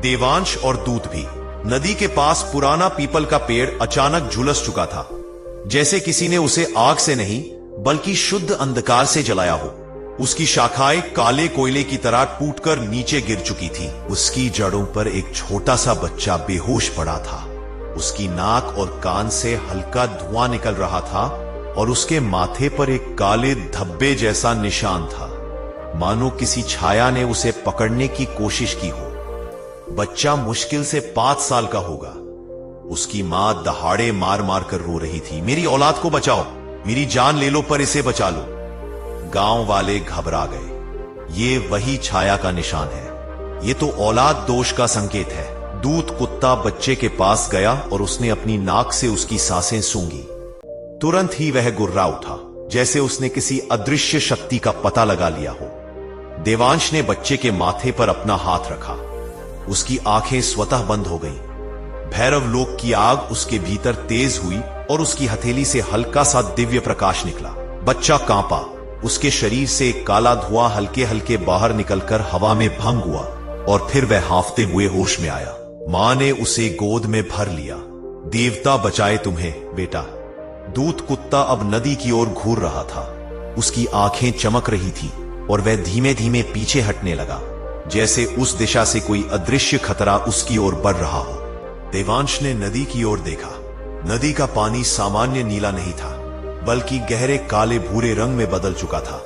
देवांश और दूत भी। नदी के पास पुराना पीपल का पेड़ अचानक झुलस चुका था, जैसे किसी ने उसे आग से नहीं बल्कि शुद्ध अंधकार से जलाया हो। उसकी शाखाएं काले कोयले की तरह टूटकर नीचे गिर चुकी थी। उसकी जड़ों पर एक छोटा सा बच्चा बेहोश पड़ा था। उसकी नाक और कान से हल्का धुआं निकल रहा था, और उसके माथे पर एक काले धब्बे जैसा निशान था, मानो किसी छाया ने उसे पकड़ने की कोशिश की हो। बच्चा मुश्किल से 5 साल का होगा। उसकी मां दहाड़े मार मार कर रो रही थी, मेरी औलाद को बचाओ, मेरी जान ले लो पर इसे बचा लो। गांव वाले घबरा गए। ये वही छाया का निशान है, ये तो औलाद दोष का संकेत है। दूत कुत्ता बच्चे के पास गया और उसने अपनी नाक से उसकी सांसें सूंघी। तुरंत ही वह गुर्रा उठा, जैसे उसने किसी अदृश्य शक्ति का पता लगा लिया हो। देवांश ने बच्चे के माथे पर अपना हाथ रखा। उसकी आंखें स्वतः बंद हो गईं। भैरव लोक की आग उसके भीतर तेज हुई और उसकी हथेली से हल्का सा दिव्य प्रकाश निकला। बच्चा कांपा। उसके शरीर से एक काला धुआं हल्के हल्के बाहर निकलकर हवा में भंग हुआ और फिर वह हांफते हुए होश में आया। मां ने उसे गोद में भर लिया। देवता बचाए तुम्हें बेटा। दूत कुत्ता अब नदी की ओर घूर रहा था। उसकी आंखें चमक रही थी और वह धीमे धीमे पीछे हटने लगा, जैसे उस दिशा से कोई अदृश्य खतरा उसकी ओर बढ़ रहा हो। देवांश ने नदी की ओर देखा। नदी का पानी सामान्य नीला नहीं था, बल्कि गहरे काले भूरे रंग में बदल चुका था,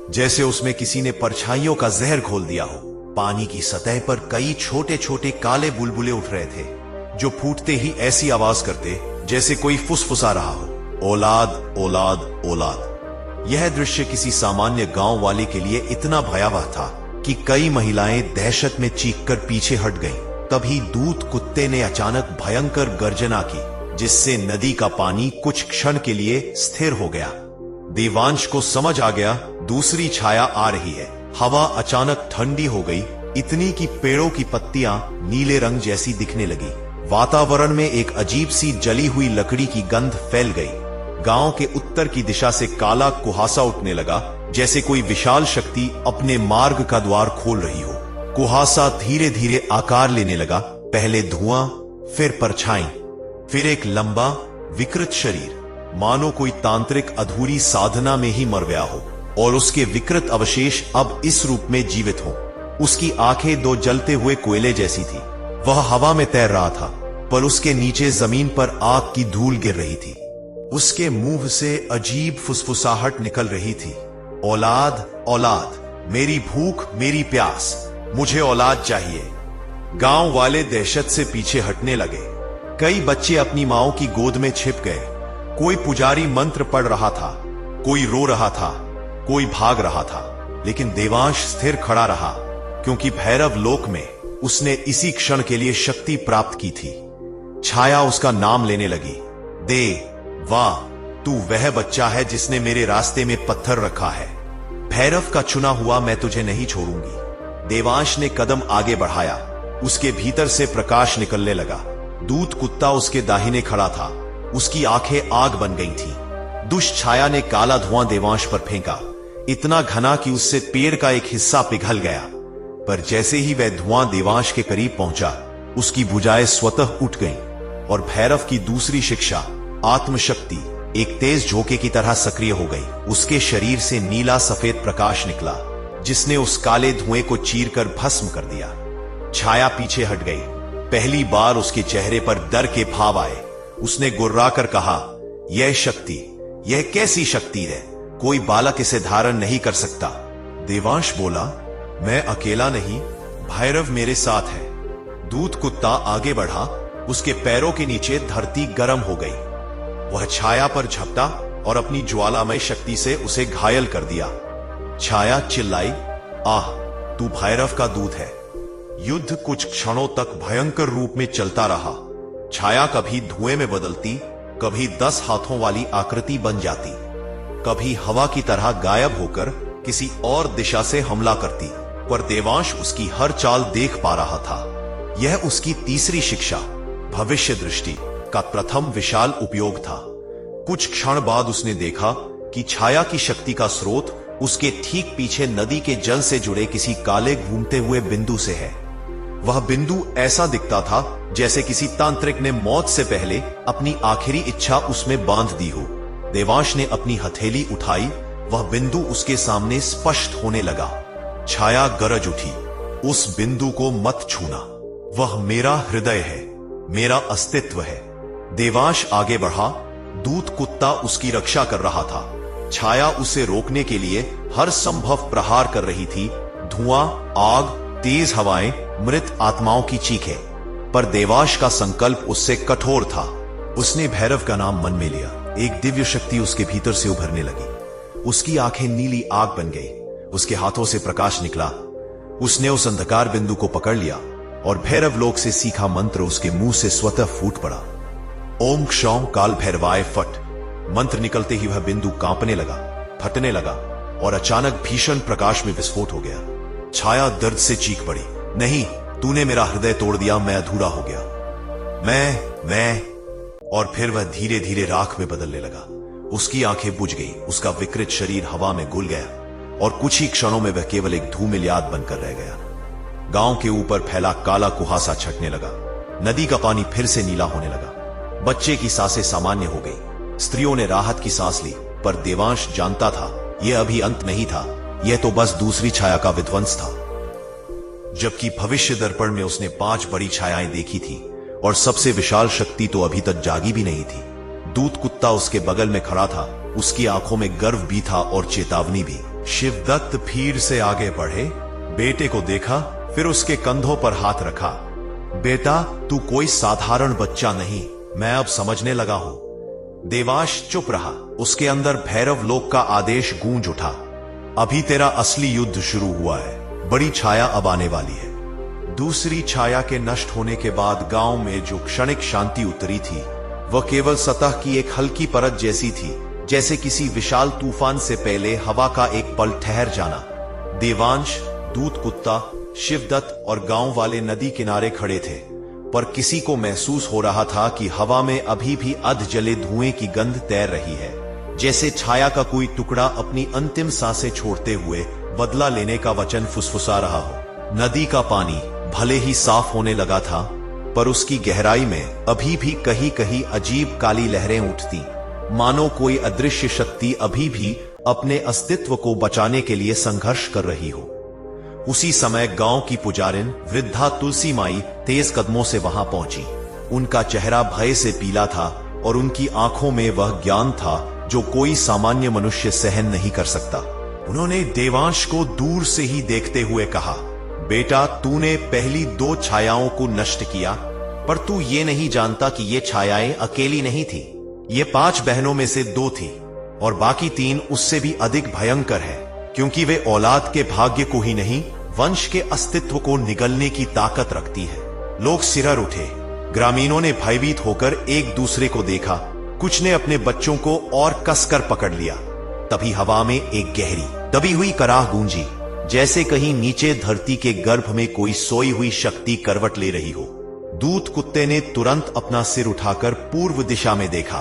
जैसे उसमें किसी ने परछाइयों का जहर घोल दिया हो। पानी की सतह पर कई छोटे छोटे काले बुलबुले उठ रहे थे, जो फूटते ही ऐसी आवाज करते जैसे कोई फुसफुसा रहा हो, औलाद औलाद औलाद। यह दृश्य किसी सामान्य गांव वाले के लिए इतना भयावह था कि कई महिलाएं दहशत में चीखकर पीछे हट गईं। तभी दूत कुत्ते ने अचानक भयंकर गर्जना की, जिससे नदी का पानी कुछ क्षण के लिए स्थिर हो गया। देवांश को समझ आ गया दूसरी छाया आ रही है। हवा अचानक ठंडी हो गई, इतनी कि पेड़ों की पत्तियां नीले रंग जैसी दिखने लगी। वातावरण में एक अजीब सी जली हुई लकड़ी की गंध फैल गई। गांव के उत्तर की दिशा से काला कुहासा उठने लगा, जैसे कोई विशाल शक्ति अपने मार्ग का द्वार खोल रही हो। कुहासा धीरे धीरे आकार लेने लगा, पहले धुआं, फिर परछाई, फिर एक लंबा विकृत शरीर, मानो कोई तांत्रिक अधूरी साधना में ही मर गया हो और उसके विकृत अवशेष अब इस रूप में जीवित हो। उसकी आंखें दो जलते हुए कोयले जैसी थी। वह हवा में तैर रहा था, पर उसके नीचे जमीन पर आग की धूल गिर रही थी। उसके मुंह से अजीब फुसफुसाहट निकल रही थी। औलाद औलाद, मेरी भूख, मेरी प्यास, मुझे औलाद चाहिए। गांव वाले दहशत से पीछे हटने लगे। कई बच्चे अपनी माओ की गोद में छिप गए। कोई पुजारी मंत्र पढ़ रहा था, कोई रो रहा था, कोई भाग रहा था, लेकिन देवांश स्थिर खड़ा रहा, क्योंकि भैरव लोक में उसने इसी क्षण के लिए शक्ति प्राप्त की थी। छाया उसका नाम लेने लगी। दे, वाह, तू वह बच्चा है जिसने मेरे रास्ते में पत्थर रखा है। भैरव का चुना हुआ मैं तुझे नहीं छोड़ूंगी। देवांश ने कदम आगे बढ़ाया। उसके भीतर से प्रकाश निकलने लगा। दूत कुत्ता उसके दाहिने खड़ा था। उसकी आंखें आग बन गई थी। दुष्ट छाया ने काला धुआं देवांश पर फेंका, इतना घना कि उससे पेड़ का एक हिस्सा पिघल गया। पर जैसे ही वह धुआं देवांश के करीब पहुंचा, उसकी भुजाएं स्वतः उठ गईं और भैरव की दूसरी शिक्षा, आत्मशक्ति, एक तेज झोंके की तरह सक्रिय हो गई। उसके शरीर से नीला सफेद प्रकाश निकला, जिसने उस काले धुएं को चीरकर भस्म कर दिया। छाया पीछे हट गई। पहली बार उसके चेहरे पर डर के भाव आए। उसने गुर्राकर कहा, यह शक्ति, यह कैसी शक्ति है? कोई बालक इसे धारण नहीं कर सकता। देवांश बोला, मैं अकेला नहीं, भैरव मेरे साथ है। दूत कुत्ता आगे बढ़ा। उसके पैरों के नीचे धरती गर्म हो गई। वह छाया पर झपटा और अपनी ज्वालामय शक्ति से उसे घायल कर दिया। छाया चिल्लाई, आह, तू भैरव का दूत है। युद्ध कुछ क्षणों तक भयंकर रूप में चलता रहा। छाया कभी धुएं में बदलती, कभी 10 हाथों वाली आकृति बन जाती, कभी हवा की तरह गायब होकर किसी और दिशा से हमला करती, पर देवांश उसकी हर चाल देख पा रहा था। यह उसकी तीसरी शिक्षा, भविष्य दृष्टि, का प्रथम विशाल उपयोग था। कुछ क्षण बाद उसने देखा कि छाया की शक्ति का स्रोत उसके ठीक पीछे नदी के जल से जुड़े किसी काले घूमते हुए बिंदु से है। वह बिंदु ऐसा दिखता था जैसे किसी तांत्रिक ने मौत से पहले अपनी आखिरी इच्छा उसमें बांध दी हो। देवांश ने अपनी हथेली उठाई। वह बिंदु उसके सामने स्पष्ट होने लगा। छाया गरज उठी, उस बिंदु को मत छूना, वह मेरा हृदय है, मेरा अस्तित्व है। देवांश आगे बढ़ा। दूत कुत्ता उसकी रक्षा कर रहा था। छाया उसे रोकने के लिए हर संभव प्रहार कर रही थी। धुआं, आग, तेज हवाएं, मृत आत्माओं की चीखें, पर देवांश का संकल्प उससे कठोर था। उसने भैरव का नाम मन में लिया। एक दिव्य शक्ति उसके भीतर से उभरने लगी। उसकी आंखें नीली आग बन गई। उसके हाथों से प्रकाश निकला। उसने उस अंधकार बिंदु को पकड़ लिया और भैरव लोक से सीखा मंत्र उसके मुंह से स्वतः फूट पड़ा। ओम क्षौम काल भैरवाय फट। मंत्र निकलते ही वह बिंदु कांपने लगा, फटने लगा और अचानक भीषण प्रकाश में विस्फोट हो गया। छाया दर्द से चीख पड़ी, नहीं, तूने मेरा हृदय तोड़ दिया, मैं अधूरा हो गया। मैं और फिर वह धीरे धीरे राख में बदलने लगा। उसकी आंखें बुझ गई, उसका विकृत शरीर हवा में घुल गया और कुछ ही क्षणों में वह केवल एक धूमिल याद बनकर रह गया। गांव के ऊपर फैला काला कुहासा छटने लगा। नदी का पानी फिर से नीला होने लगा। बच्चे की सांसें सामान्य हो गई। स्त्रियों ने राहत की सांस ली, पर देवांश जानता था यह अभी अंत नहीं था, यह तो बस दूसरी छाया का विध्वंस था। जबकि भविष्य दर्पण में उसने 5 बड़ी छायाएं देखी थी और सबसे विशाल शक्ति तो अभी तक जागी भी नहीं थी। दूत कुत्ता उसके बगल में खड़ा था, उसकी आंखों में गर्व भी था और चेतावनी भी। शिवदत्त फिर से आगे बढ़े, बेटे को देखा, फिर उसके कंधों पर हाथ रखा। बेटा, तू कोई साधारण बच्चा नहीं, मैं अब समझने लगा हूं। देवांश चुप रहा। उसके अंदर भैरव लोक का आदेश गूंज उठा, अभी तेरा असली युद्ध शुरू हुआ है। बड़ी छाया अब आने वाली है। दूसरी छाया के नष्ट होने के बाद गांव में जो क्षणिक शांति उतरी थी, वह केवल सतह की एक हल्की परत जैसी थी, जैसे किसी विशाल तूफान से पहले हवा का एक पल ठहर जाना। देवांश, दूत कुत्ता, शिवदत्त और गांव वाले नदी किनारे खड़े थे, पर किसी को महसूस हो रहा था कि हवा में अभी भी अध जले धुएं की गंध तैर रही है, जैसे छाया का कोई टुकड़ा अपनी अंतिम सांसें छोड़ते हुए बदला लेने का वचन फुसफुसा रहा हो। नदी का पानी भले ही साफ होने लगा था, पर उसकी गहराई में अभी भी कहीं कहीं अजीब काली लहरें उठती, मानो कोई अदृश्य शक्ति अभी भी अपने अस्तित्व को बचाने के लिए संघर्ष कर रही हो। उसी समय गांव की पुजारिन वृद्धा तुलसी माई तेज कदमों से वहां पहुंची। उनका चेहरा भय से पीला था और उनकी आंखों में वह ज्ञान था जो कोई सामान्य मनुष्य सहन नहीं कर सकता। उन्होंने देवांश को दूर से ही देखते हुए कहा, बेटा, तूने पहली 2 छायाओं को नष्ट किया, पर तू ये नहीं जानता कि ये छायाएं अकेली नहीं थी। ये 5 बहनों में से 2 थी और बाकी 3 उससे भी अधिक भयंकर है, क्योंकि वे औलाद के भाग्य को ही नहीं, वंश के अस्तित्व को निगलने की ताकत रखती है। लोग सिरर उठे। ग्रामीणों ने भयभीत होकर एक दूसरे को देखा। कुछ ने अपने बच्चों को और कसकर पकड़ लिया। तभी हवा में एक गहरी दबी हुई कराह गूंजी, जैसे कहीं नीचे धरती के गर्भ में कोई सोई हुई शक्ति करवट ले रही हो। दूत कुत्ते ने तुरंत अपना सिर उठाकर पूर्व दिशा में देखा।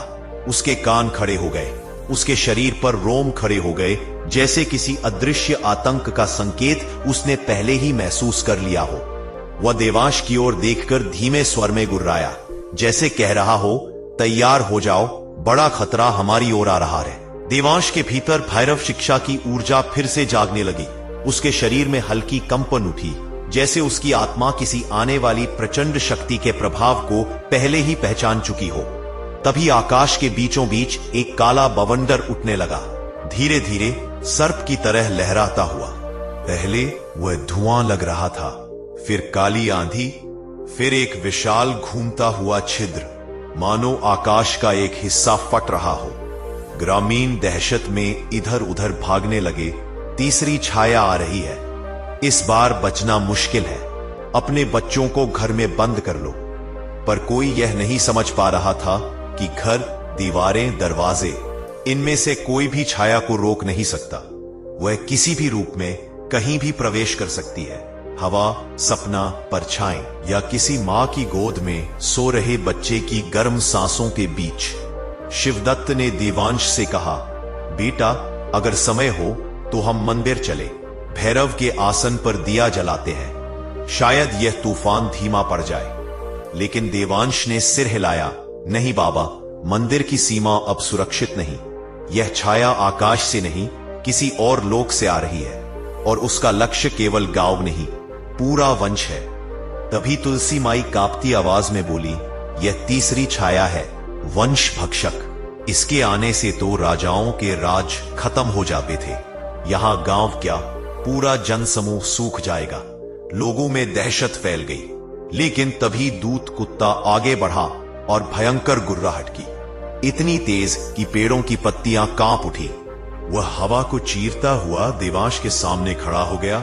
उसके कान खड़े हो गए, उसके शरीर पर रोम खड़े हो गए, जैसे किसी अदृश्य आतंक का संकेत उसने पहले ही महसूस कर लिया हो। वह देवांश की ओर देखकर धीमे स्वर में गुर्राया, जैसे कह रहा हो, तैयार हो जाओ, बड़ा खतरा हमारी ओर आ रहा है। देवांश के भीतर भैरव शिक्षा की ऊर्जा फिर से जागने लगी। उसके शरीर में हल्की कंपन उठी, जैसे उसकी आत्मा किसी आने वाली प्रचंड शक्ति के प्रभाव को पहले ही पहचान चुकी हो। तभी आकाश के बीचों बीच एक काला बवंडर उठने लगा, धीरे धीरे सर्प की तरह लहराता हुआ। पहले वह धुआं लग रहा था, फिर काली आंधी, फिर एक विशाल घूमता हुआ छिद्र, मानो आकाश का एक हिस्सा फट रहा हो। ग्रामीण दहशत में इधर उधर भागने लगे। तीसरी छाया आ रही है, इस बार बचना मुश्किल है, अपने बच्चों को घर में बंद कर लो। पर कोई यह नहीं समझ पा रहा था कि घर, दीवारें, दरवाजे, इनमें से कोई भी छाया को रोक नहीं सकता। वह किसी भी रूप में कहीं भी प्रवेश कर सकती है। हवा, सपना, परछाई या किसी मां की गोद में सो रहे बच्चे की गर्म सांसों के बीच। शिवदत्त ने देवांश से कहा, बेटा, अगर समय हो तो हम मंदिर चले, भैरव के आसन पर दिया जलाते हैं, शायद यह तूफान धीमा पड़ जाए। लेकिन देवांश ने सिर हिलाया, नहीं बाबा, मंदिर की सीमा अब सुरक्षित नहीं। यह छाया आकाश से नहीं, किसी और लोक से आ रही है, और उसका लक्ष्य केवल गांव नहीं, पूरा वंश है। तभी तुलसी माई कांपती आवाज में बोली, यह तीसरी छाया है, वंश भक्षक। इसके आने से तो राजाओं के राज खत्म हो जाते थे, यहां गांव क्या, पूरा जनसमूह सूख जाएगा। लोगों में दहशत फैल गई। लेकिन तभी दूत कुत्ता आगे बढ़ा और भयंकर गुर्राहट की, इतनी तेज कि पेड़ों की पत्तियां कांप उठी। वह हवा को चीरता हुआ देवांश के सामने खड़ा हो गया,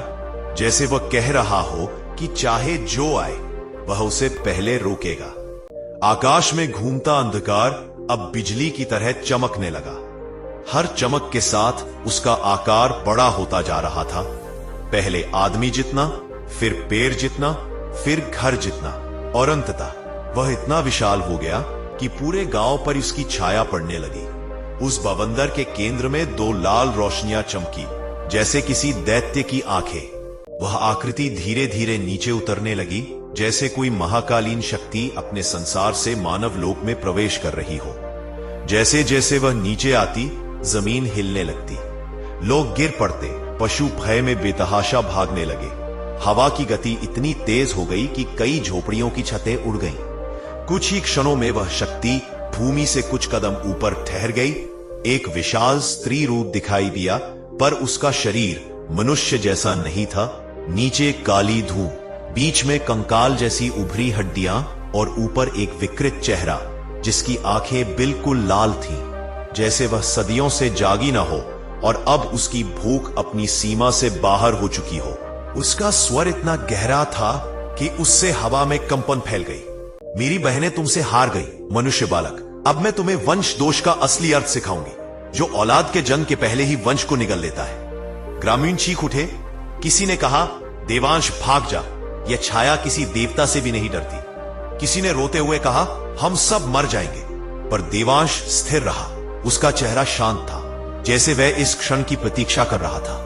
जैसे वह कह रहा हो कि चाहे जो आए, वह उसे पहले रोकेगा। आकाश में घूमता अंधकार अब बिजली की तरह चमकने लगा। हर चमक के साथ उसका आकार बड़ा होता जा रहा था। पहले आदमी जितना, फिर पेड़ जितना, फिर घर जितना, और अंततः वह इतना विशाल हो गया कि पूरे गांव पर इसकी छाया पड़ने लगी। उस बवंदर के केंद्र में दो लाल रोशनियां चमकी, जैसे किसी दैत्य की आंखें। वह आकृति धीरे धीरे नीचे उतरने लगी, जैसे कोई महाकालीन शक्ति अपने संसार से मानव लोक में प्रवेश कर रही हो। जैसे जैसे वह नीचे आती, जमीन हिलने लगती, लोग गिर पड़ते, पशु भय में बेतहाशा भागने लगे। हवा की गति इतनी तेज हो गई कि कई झोपड़ियों की छतें उड़ गईं। कुछ ही क्षणों में वह शक्ति भूमि से कुछ कदम ऊपर ठहर गई। एक विशाल स्त्री रूप दिखाई दिया, पर उसका शरीर मनुष्य जैसा नहीं था। नीचे काली धूम, बीच में कंकाल जैसी उभरी हड्डियां और ऊपर एक विकृत चेहरा जिसकी आंखें बिल्कुल लाल थीं, जैसे वह सदियों से जागी ना हो और अब उसकी भूख अपनी सीमा से बाहर हो चुकी हो। उसका स्वर इतना गहरा था कि उससे हवा में कंपन फैल गई। मेरी बहनें तुमसे हार गई, मनुष्य बालक। अब मैं तुम्हें वंश दोष का असली अर्थ सिखाऊंगी, जो औलाद के जन्म के पहले ही वंश को निगल लेता है। ग्रामीण चीख उठे। किसी ने कहा, देवांश भाग जा, यह छाया किसी देवता से भी नहीं डरती। किसी ने रोते हुए कहा, हम सब मर जाएंगे। पर देवांश स्थिर रहा। उसका चेहरा शांत था, जैसे वह इस क्षण की प्रतीक्षा कर रहा था।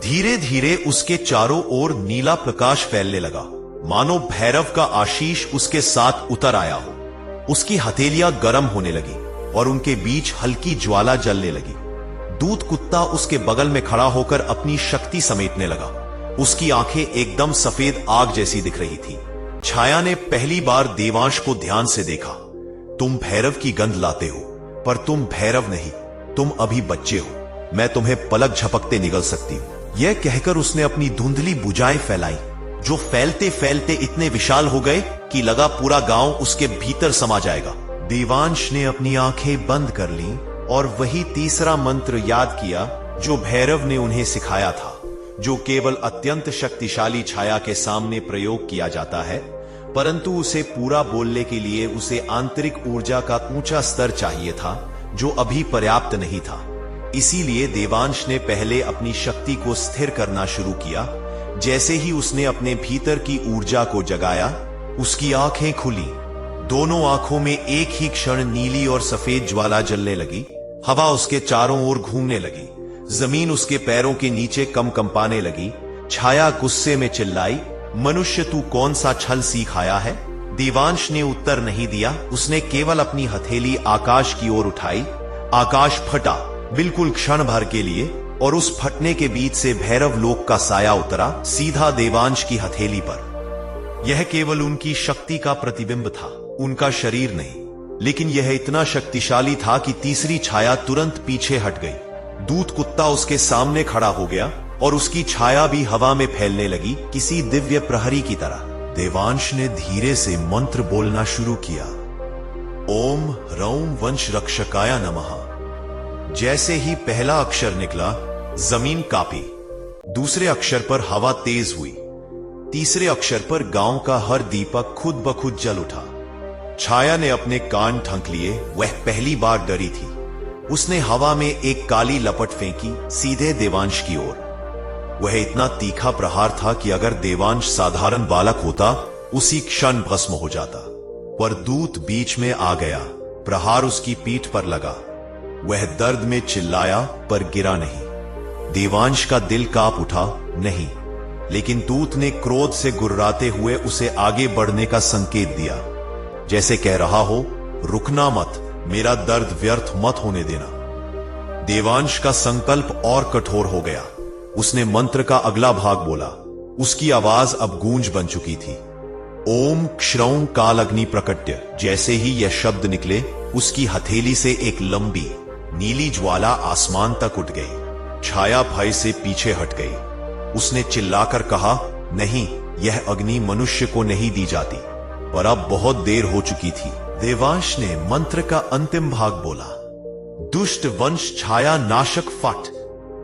धीरे धीरे उसके चारों ओर नीला प्रकाश फैलने लगा, मानो भैरव का आशीष उसके साथ उतर आया हो। उसकी हथेलियां गर्म होने लगी और उनके बीच हल्की ज्वाला जलने लगी। दूत कुत्ता उसके बगल में खड़ा होकर अपनी शक्ति समेटने लगा। उसकी आंखें एकदम सफेद आग जैसी दिख रही थी। छाया ने पहली बार देवांश को ध्यान से देखा। तुम भैरव की गंध लाते हो, पर तुम भैरव नहीं, तुम अभी बच्चे हो। मैं तुम्हें पलक झपकते निगल सकती हूं। यह कहकर उसने अपनी धुंधली भुजाएं फैलाई, जो फैलते फैलते इतने विशाल हो गए कि लगा पूरा गांव उसके भीतर समा जाएगा। देवांश ने अपनी आंखें बंद कर लीं और वही तीसरा मंत्र याद किया जो भैरव ने उन्हें सिखाया था, जो केवल अत्यंत शक्तिशाली छाया के सामने प्रयोग किया जाता है, परंतु उसे पूरा बोलने के लिए उसे आंतरिक ऊर्जा का ऊंचा स्तर चाहिए था, जो अभी पर्याप्त नहीं था। इसीलिए देवांश ने पहले अपनी शक्ति को स्थिर करना शुरू किया। जैसे ही उसने अपने भीतर की ऊर्जा को जगाया, उसकी आंखें खुली। दोनों आंखों में एक ही क्षण नीली और सफेद ज्वाला जलने लगी। हवा उसके चारों ओर घूमने लगी। जमीन उसके पैरों के नीचे कंपाने लगी। छाया गुस्से में चिल्लाई, मनुष्य तू कौन सा छल सीख आया है? देवांश ने उत्तर नहीं दिया। उसने केवल अपनी हथेली आकाश की ओर उठाई। आकाश फटा, बिल्कुल क्षण भर के लिए, और उस फटने के बीच से भैरव लोक का साया उतरा, सीधा देवांश की हथेली पर। यह केवल उनकी शक्ति का प्रतिबिंब था, उनका शरीर नहीं। लेकिन यह इतना शक्तिशाली था कि तीसरी छाया तुरंत पीछे हट गई। दूत कुत्ता उसके सामने खड़ा हो गया और उसकी छाया भी हवा में फैलने लगी, किसी दिव्य प्रहरी की तरह। देवांश ने धीरे से मंत्र बोलना शुरू किया, ओम रौम वंश रक्षकाय नमः। जैसे ही पहला अक्षर निकला, जमीन कांपी। दूसरे अक्षर पर हवा तेज हुई। तीसरे अक्षर पर गांव का हर दीपक खुद ब खुद जल उठा। छाया ने अपने कान ढंक लिए। वह पहली बार डरी थी। उसने हवा में एक काली लपट फेंकी, सीधे देवांश की ओर। वह इतना तीखा प्रहार था कि अगर देवांश साधारण बालक होता, उसी क्षण भस्म हो जाता। पर दूत बीच में आ गया। प्रहार उसकी पीठ पर लगा। वह दर्द में चिल्लाया, पर गिरा नहीं। देवांश का दिल कांप उठा, नहीं। लेकिन दूत ने क्रोध से गुर्राते हुए उसे आगे बढ़ने का संकेत दिया, जैसे कह रहा हो, रुकना मत, मेरा दर्द व्यर्थ मत होने देना। देवांश का संकल्प और कठोर हो गया। उसने मंत्र का अगला भाग बोला। उसकी आवाज अब गूंज बन चुकी थी, ओम क्षरौं काल अग्नि प्रकट्य। जैसे ही यह शब्द निकले, उसकी हथेली से एक लंबी नीली ज्वाला आसमान तक उठ गई। छाया भय से पीछे हट गई। उसने चिल्लाकर कहा, नहीं, यह अग्नि मनुष्य को नहीं दी जाती। पर अब बहुत देर हो चुकी थी। देवांश ने मंत्र का अंतिम भाग बोला, दुष्ट वंश छाया नाशक फट,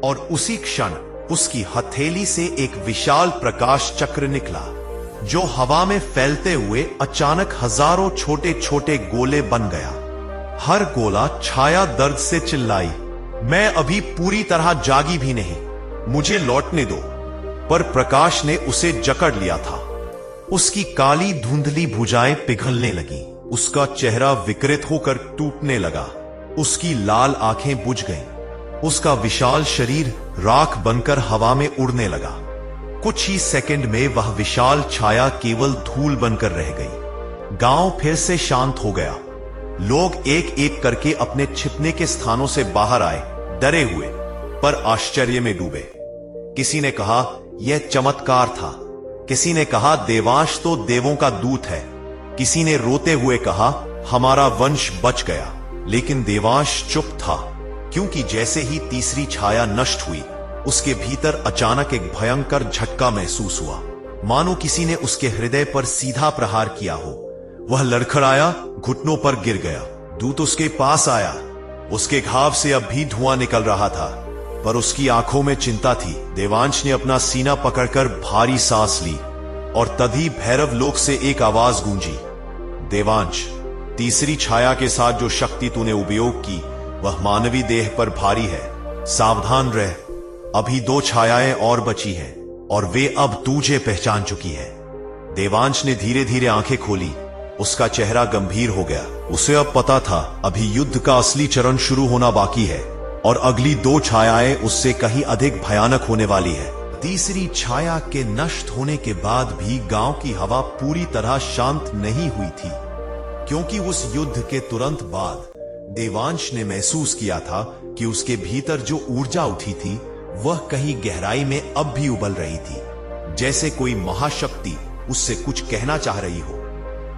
और उसी क्षण उसकी हथेली से एक विशाल प्रकाश चक्र निकला। जो हवा में फैलते हुए अचानक हजारों छोटे छोटे गोले बन गया। हर गोला छाया दर्द से चिल्लाई, मैं अभी पूरी तरह जागी भी नहीं, मुझे लौटने दो। पर प्रकाश ने उसे जकड़ लिया था। उसकी काली धुंधली भुजाएं पिघलने लगी, उसका चेहरा विकृत होकर टूटने लगा, उसकी लाल आंखें बुझ गईं, उसका विशाल शरीर राख बनकर हवा में उड़ने लगा। कुछ ही सेकंड में वह विशाल छाया केवल धूल बनकर रह गई। गांव फिर से शांत हो गया। लोग एक एक करके अपने छिपने के स्थानों से बाहर आए, डरे हुए पर आश्चर्य में डूबे। किसी ने कहा यह चमत्कार था, किसी ने कहा देवांश तो देवों का दूत है, किसी ने रोते हुए कहा हमारा वंश बच गया। लेकिन देवांश चुप था, क्योंकि जैसे ही तीसरी छाया नष्ट हुई, उसके भीतर अचानक एक भयंकर झटका महसूस हुआ, मानो किसी ने उसके हृदय पर सीधा प्रहार किया हो। वह लड़खड़ाया, घुटनों पर गिर गया। दूत उसके पास आया, उसके घाव से अब भी धुआं निकल रहा था, पर उसकी आंखों में चिंता थी। देवांश ने अपना सीना पकड़कर भारी सांस ली और तभी भैरव लोक से एक आवाज गूंजी, देवांश, तीसरी छाया के साथ जो शक्ति तूने उपयोग की वह मानवी देह पर भारी है, सावधान रह। अभी 2 छायाएं और बची हैं और वे अब तुझे पहचान चुकी हैं। देवांश ने धीरे धीरे आंखें खोली, उसका चेहरा गंभीर हो गया। उसे अब पता था अभी युद्ध का असली चरण शुरू होना बाकी है और अगली 2 छायाएं उससे कहीं अधिक भयानक होने वाली है। तीसरी छाया के नष्ट होने के बाद भी गांव की हवा पूरी तरह शांत नहीं हुई थी, क्योंकि उस युद्ध के तुरंत बाद देवांश ने महसूस किया था कि उसके भीतर जो ऊर्जा उठी थी वह कहीं गहराई में अब भी उबल रही थी, जैसे कोई महाशक्ति उससे कुछ कहना चाह रही हो।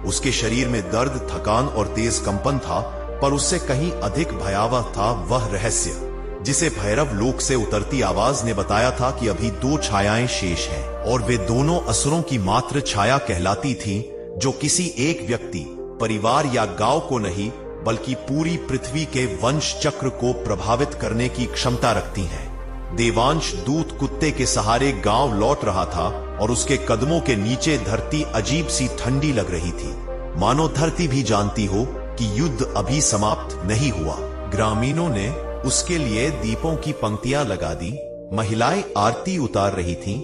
उसके शरीर में दर्द, थकान और तेज कंपन था, पर उससे कहीं अधिक भयावह था वह रहस्य जिसे भैरव लोक से उतरती आवाज ने बताया था कि अभी 2 छायाएं शेष हैं और वे दोनों असुरों की मात्र छाया कहलाती थीं, जो किसी एक व्यक्ति, परिवार या गांव को नहीं बल्कि पूरी पृथ्वी के वंश चक्र को प्रभावित करने की क्षमता रखती हैं। देवांश दूत कुत्ते के सहारे गांव लौट रहा था और उसके कदमों के नीचे धरती अजीब सी ठंडी लग रही थी, मानो धरती भी जानती हो कि युद्ध अभी समाप्त नहीं हुआ। ग्रामीणों ने उसके लिए दीपों की पंक्तियां लगा दी, महिलाएं आरती उतार रही थीं,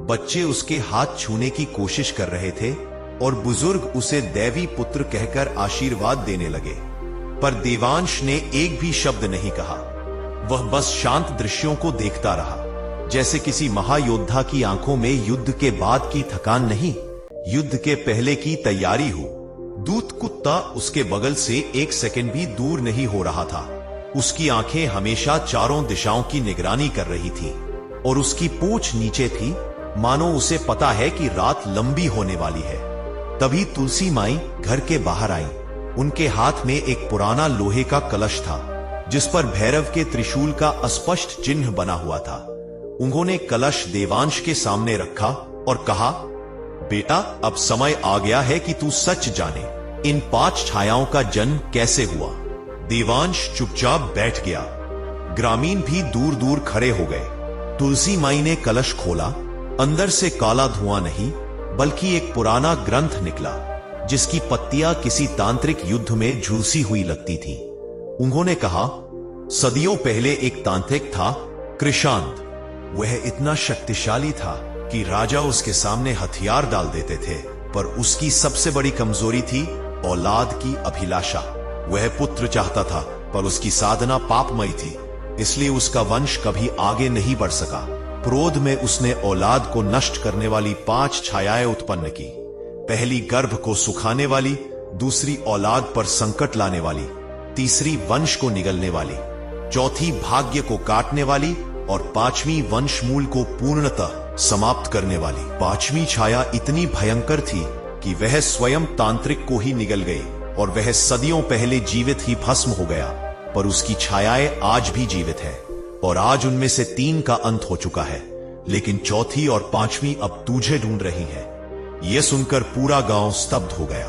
बच्चे उसके हाथ छूने की कोशिश कर रहे थे और बुजुर्ग उसे दैवी पुत्र कहकर आशीर्वाद देने लगे। पर देवांश ने एक भी शब्द नहीं कहा। वह बस शांत दृश्यों को देखता रहा, जैसे किसी महायोद्धा की आंखों में युद्ध के बाद की थकान नहीं, युद्ध के पहले की तैयारी हो। दूत कुत्ता उसके बगल से 1 सेकंड भी दूर नहीं हो रहा था। उसकी आंखें हमेशा चारों दिशाओं की निगरानी कर रही थी और उसकी पूंछ नीचे थी, मानो उसे पता है कि रात लंबी होने वाली है। तभी तुलसी माई घर के बाहर आई। उनके हाथ में एक पुराना लोहे का कलश था, जिस पर भैरव के त्रिशूल का अस्पष्ट चिन्ह बना हुआ था। उन्होंने कलश देवांश के सामने रखा और कहा, बेटा, अब समय आ गया है कि तू सच जाने, इन 5 छायाओं का जन्म कैसे हुआ। देवांश चुपचाप बैठ गया। ग्रामीण भी दूर दूर खड़े हो गए। तुलसी माई ने कलश खोला। अंदर से काला धुआं नहीं बल्कि एक पुराना ग्रंथ निकला, जिसकी पत्तियां किसी तांत्रिक युद्ध में झुलसी हुई लगती थी। उन्होंने कहा, सदियों पहले एक तांत्रिक था, कृशांत। वह इतना शक्तिशाली था कि राजा उसके सामने हथियार डाल देते थे, पर उसकी सबसे बड़ी कमजोरी थी औलाद की अभिलाषा। वह पुत्र चाहता था, पर उसकी साधना पापमयी थी, इसलिए उसका वंश कभी आगे नहीं बढ़ सका। क्रोध में उसने औलाद को नष्ट करने वाली 5 छायाएं उत्पन्न की। पहली गर्भ को सुखाने वाली, दूसरी औलाद पर संकट लाने वाली, तीसरी वंश को निगलने वाली, चौथी भाग्य को काटने वाली और 5वीं वंशमूल को पूर्णतः समाप्त करने वाली। 5वीं छाया इतनी भयंकर थी कि वह स्वयं तांत्रिक को ही निगल गई और वह सदियों पहले जीवित ही भस्म हो गया। पर उसकी छायाएं आज भी जीवित है और आज उनमें से 3 का अंत हो चुका है, लेकिन चौथी और 5वीं अब तुझे ढूंढ रही हैं। यह सुनकर पूरा गांव स्तब्ध हो गया।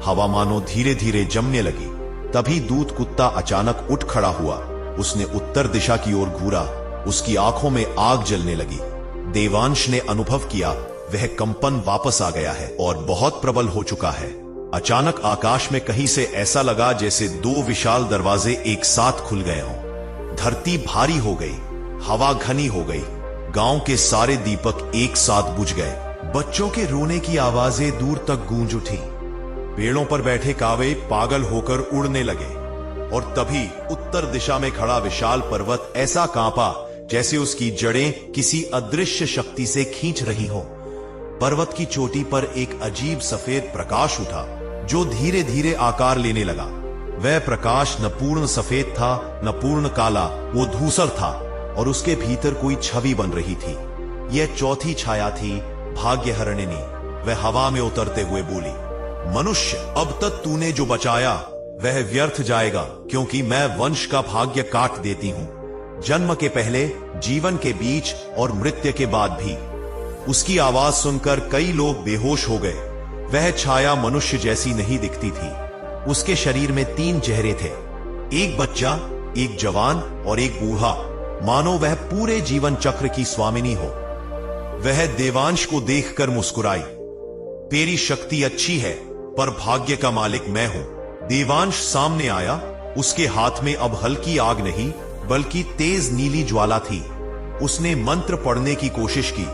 हवा मानो धीरे धीरे जमने लगी। तभी दूत कुत्ता अचानक उठ खड़ा हुआ। उसने उत्तर दिशा की ओर घूरा। उसकी आंखों में आग जलने लगी। देवांश ने अनुभव किया वह कंपन वापस आ गया है और बहुत प्रबल हो चुका है। अचानक आकाश में कहीं से ऐसा लगा जैसे दो विशाल दरवाजे एक साथ खुल गए हों। धरती भारी हो गई, हवा घनी हो गई, गांव के सारे दीपक एक साथ बुझ गए। बच्चों के रोने की आवाजें दूर तक गूंज उठी। पेड़ों पर बैठे कावे पागल होकर उड़ने लगे और तभी उत्तर दिशा में खड़ा विशाल पर्वत ऐसा कांपा जैसे उसकी जड़ें किसी अदृश्य शक्ति से खींच रही हो। पर्वत की चोटी पर एक अजीब सफेद प्रकाश उठा जो धीरे धीरे आकार लेने लगा। वह प्रकाश न पूर्ण सफेद था न पूर्ण काला, वो धूसर था और उसके भीतर कोई छवि बन रही थी। यह चौथी छाया थी, भाग्यहरणिनी। वह हवा में उतरते हुए बोली, मनुष्य, अब तक तूने जो बचाया वह व्यर्थ जाएगा, क्योंकि मैं वंश का भाग्य काट देती हूं। जन्म के पहले, जीवन के बीच और मृत्यु के बाद भी। उसकी आवाज सुनकर कई लोग बेहोश हो गए। वह छाया मनुष्य जैसी नहीं दिखती थी। उसके शरीर में 3 चेहरे थे, एक बच्चा, एक जवान और एक बूढ़ा, मानो वह पूरे जीवन चक्र की स्वामिनी हो। वह देवांश को देखकर मुस्कुराई, तेरी शक्ति अच्छी है पर भाग्य का मालिक मैं हूं। देवांश सामने आया। उसके हाथ में अब हल्की आग नहीं बल्कि तेज नीली ज्वाला थी। उसने मंत्र पढ़ने की कोशिश की,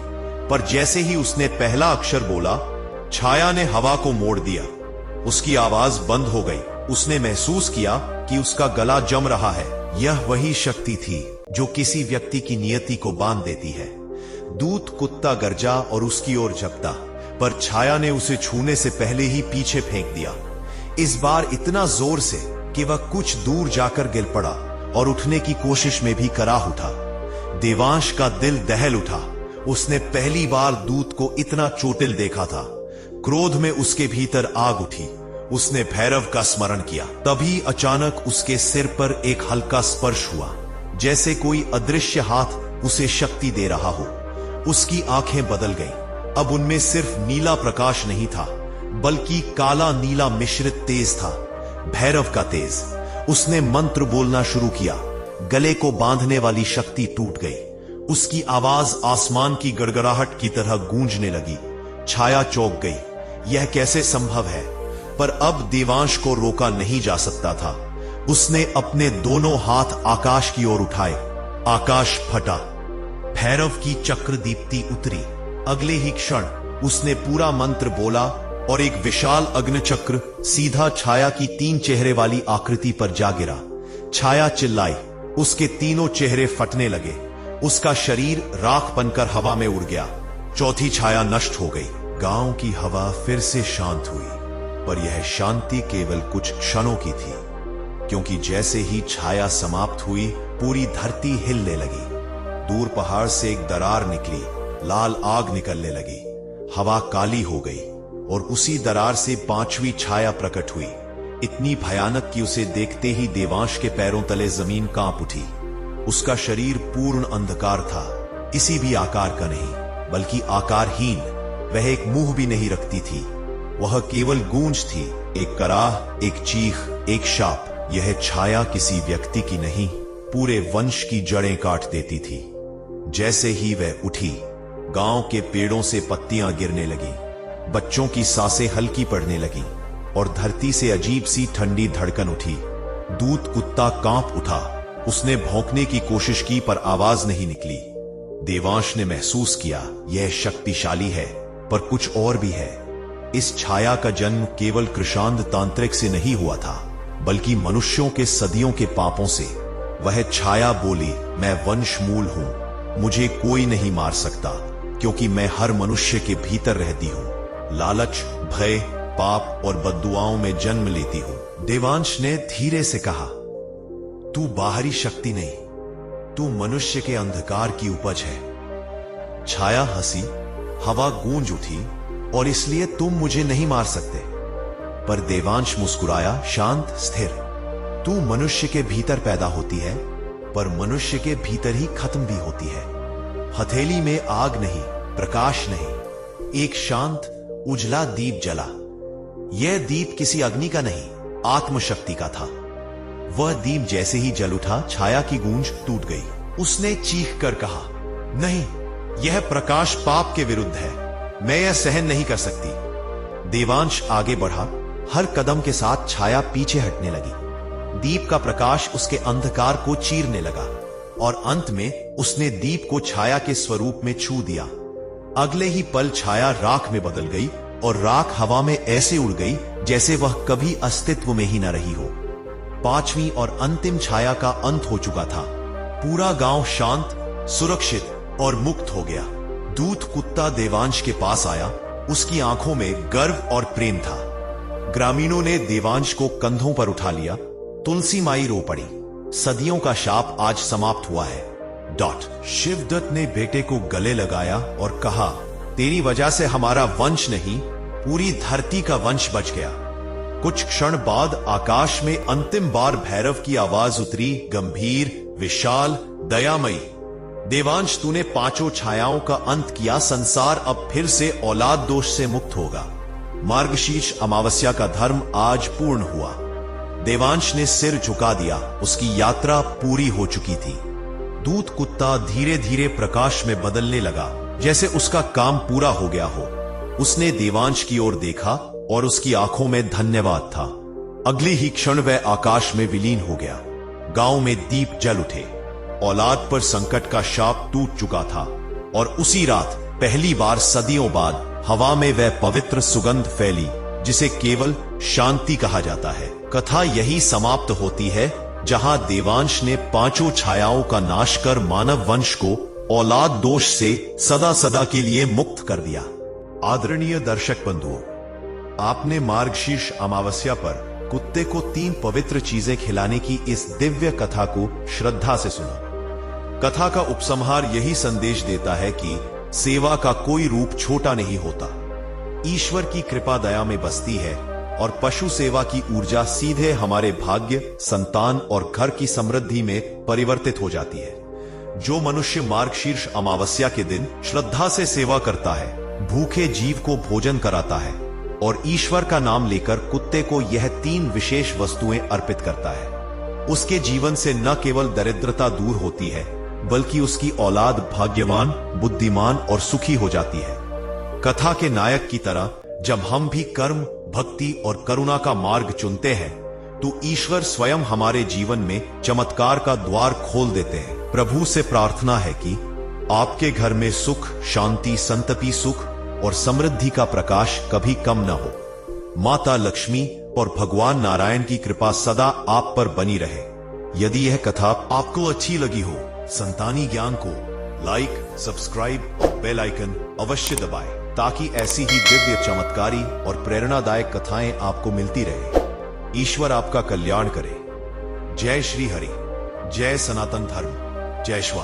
पर जैसे ही उसने पहला अक्षर बोला, छाया ने हवा को मोड़ दिया। उसकी आवाज बंद हो गई। उसने महसूस किया कि उसका गला जम रहा है। यह वही शक्ति थी जो किसी व्यक्ति की नियति को बांध देती है। दूत कुत्ता गरजा और उसकी ओर झपटा, पर छाया ने उसे छूने से पहले ही पीछे फेंक दिया। इस बार इतना जोर से कि वह कुछ दूर जाकर गिर पड़ा और उठने की कोशिश में भी कराह उठा। देवांश का दिल दहल उठा। उसने पहली बार दूत को इतना चोटिल देखा था। क्रोध में उसके भीतर आग उठी। उसने भैरव का स्मरण किया। तभी अचानक उसके सिर पर एक हल्का स्पर्श हुआ, जैसे कोई अदृश्य हाथ उसे शक्ति दे रहा हो। उसकी आंखें बदल गईं। अब उनमें सिर्फ नीला प्रकाश नहीं था, बल्कि काला नीला मिश्रित तेज था, भैरव का तेज। उसने मंत्र बोलना शुरू किया। गले को बांधने वाली शक्ति टूट गई। उसकी आवाज आसमान की गड़गड़ाहट की तरह गूंजने लगी। छाया चौंक गई। यह कैसे संभव है? पर अब देवांश को रोका नहीं जा सकता था। उसने अपने दोनों हाथ आकाश की ओर उठाए। आकाश फटा। भैरव की चक्र दीप्ति उतरी। अगले ही क्षण उसने पूरा मंत्र बोला और एक विशाल अग्निचक्र सीधा छाया की 3 चेहरे वाली आकृति पर जा गिरा। छाया चिल्लाई। उसके तीनों चेहरे फटने लगे। उसका शरीर राख बनकर हवा में उड़ गया। चौथी छाया नष्ट हो गई। गांव की हवा फिर से शांत हुई, पर यह शांति केवल कुछ क्षणों की थी, क्योंकि जैसे ही छाया समाप्त हुई, पूरी धरती हिलने लगी। दूर पहाड़ से एक दरार निकली। लाल आग निकलने लगी। हवा काली हो गई और उसी दरार से 5वीं छाया प्रकट हुई, इतनी भयानक कि उसे देखते ही देवांश के पैरों तले जमीन कांप उठी। उसका शरीर पूर्ण अंधकार था, किसी भी आकार का नहीं, बल्कि आकारहीन। वह एक मुंह भी नहीं रखती थी। वह केवल गूंज थी, एक कराह, एक चीख, एक शाप। यह छाया किसी व्यक्ति की नहीं, पूरे वंश की जड़ें काट देती थी। जैसे ही वह उठी, गांव के पेड़ों से पत्तियां गिरने लगी, बच्चों की सांसें हल्की पड़ने लगी और धरती से अजीब सी ठंडी धड़कन उठी। दूत कुत्ता कांप उठा। उसने भौंकने की कोशिश की, पर आवाज नहीं निकली। देवांश ने महसूस किया, यह शक्तिशाली है, पर कुछ और भी है। इस छाया का जन्म केवल कृषांद तांत्रिक से नहीं हुआ था, बल्कि मनुष्यों के सदियों के पापों से। वह छाया बोली, मैं वंश मूल हूं। मुझे कोई नहीं मार सकता, क्योंकि मैं हर मनुष्य के भीतर रहती हूं। लालच, भय, पाप और बद्दुआओं में जन्म लेती हूं। देवांश ने धीरे से कहा, तू बाहरी शक्ति नहीं, तू मनुष्य के अंधकार की उपज है। छाया हंसी। हवा गूंज उठी, और इसलिए तुम मुझे नहीं मार सकते। पर देवांश मुस्कुराया, शांत, स्थिर। तू मनुष्य के भीतर पैदा होती है, पर मनुष्य के भीतर ही खत्म भी होती है। हथेली में आग नहीं, प्रकाश नहीं, एक शांत उजला दीप जला। यह दीप किसी अग्नि का नहीं, आत्मशक्ति का था। वह दीप जैसे ही जल उठा, छाया की गूंज टूट गई। उसने चीख कर कहा, नहीं, यह प्रकाश पाप के विरुद्ध है। मैं यह सहन नहीं कर सकती। देवांश आगे बढ़ा, हर कदम के साथ छाया पीछे हटने लगी। दीप का प्रकाश उसके अंधकार को चीरने लगा और अंत में उसने दीप को छाया के स्वरूप में छू दिया। अगले ही पल छाया राख में बदल गई और राख हवा में ऐसे उड़ गई जैसे वह कभी अस्तित्व में ही न रही हो। पांचवी और अंतिम छाया का अंत हो चुका था। पूरा गांव शांत, सुरक्षित और मुक्त हो गया। दूत कुत्ता देवांश के पास आया। उसकी आंखों में गर्व और प्रेम था। ग्रामीणों ने देवांश को कंधों पर उठा लिया। तुलसी माई रो पड़ी। सदियों का शाप आज समाप्त हुआ है। शिवदत्त ने बेटे को गले लगाया और कहा, तेरी वजह से हमारा वंश नहीं, पूरी धरती का वंश बच गया। कुछ क्षण बाद आकाश में अंतिम बार भैरव की आवाज उतरी, गंभीर, विशाल, दयामयी। देवांश, तूने पांचों छायाओं का अंत किया। संसार अब फिर से औलाद दोष से मुक्त होगा। मार्गशीर्ष अमावस्या का धर्म आज पूर्ण हुआ। देवांश ने सिर झुका दिया। उसकी यात्रा पूरी हो चुकी थी। दूत कुत्ता धीरे धीरे प्रकाश में बदलने लगा, जैसे उसका काम पूरा हो गया हो। उसने देवांश की ओर देखा और उसकी आंखों में धन्यवाद था। अगली ही क्षण वह आकाश में विलीन हो गया। गांव में दीप जल उठे। औलाद पर संकट का शाप टूट चुका था और उसी रात पहली बार सदियों बाद हवा में वह पवित्र सुगंध फैली जिसे केवल शांति कहा जाता है। कथा यही समाप्त होती है, जहां देवांश ने पांचों छायाओं का नाश कर मानव वंश को औलाद दोष से सदा सदा के लिए मुक्त कर दिया। आदरणीय दर्शक बंधुओं, आपने मार्गशीर्ष अमावस्या पर कुत्ते को 3 पवित्र चीजें खिलाने की इस दिव्य कथा को श्रद्धा से सुना। कथा का उपसंहार यही संदेश देता है कि सेवा का कोई रूप छोटा नहीं होता। ईश्वर की कृपा दया में बसती है और पशु सेवा की ऊर्जा सीधे हमारे भाग्य, संतान और घर की समृद्धि में परिवर्तित हो जाती है। जो मनुष्य मार्गशीर्ष अमावस्या के दिन श्रद्धा से सेवा करता है, भूखे जीव को भोजन कराता है और ईश्वर का नाम लेकर कुत्ते को यह 3 विशेष वस्तुएं अर्पित करता है, उसके जीवन से न केवल दरिद्रता दूर होती है, बल्कि उसकी औलाद भाग्यवान, बुद्धिमान और सुखी हो जाती है। कथा के नायक की तरह जब हम भी कर्म, भक्ति और करुणा का मार्ग चुनते हैं, तो ईश्वर स्वयं हमारे जीवन में चमत्कार का द्वार खोल देते हैं। प्रभु से प्रार्थना है कि आपके घर में सुख, शांति, संतति, सुख और समृद्धि का प्रकाश कभी कम न हो। माता लक्ष्मी और भगवान नारायण की कृपा सदा आप पर बनी रहे। यदि यह कथा आपको अच्छी लगी हो, संतानी ज्ञान को लाइक, सब्सक्राइब और बेल आइकन अवश्य दबाएं, ताकि ऐसी ही दिव्य, चमत्कारी और प्रेरणादायक कथाएं आपको मिलती रहे। ईश्वर आपका कल्याण करे। जय श्री हरि, जय सनातन धर्म, जय श्वा।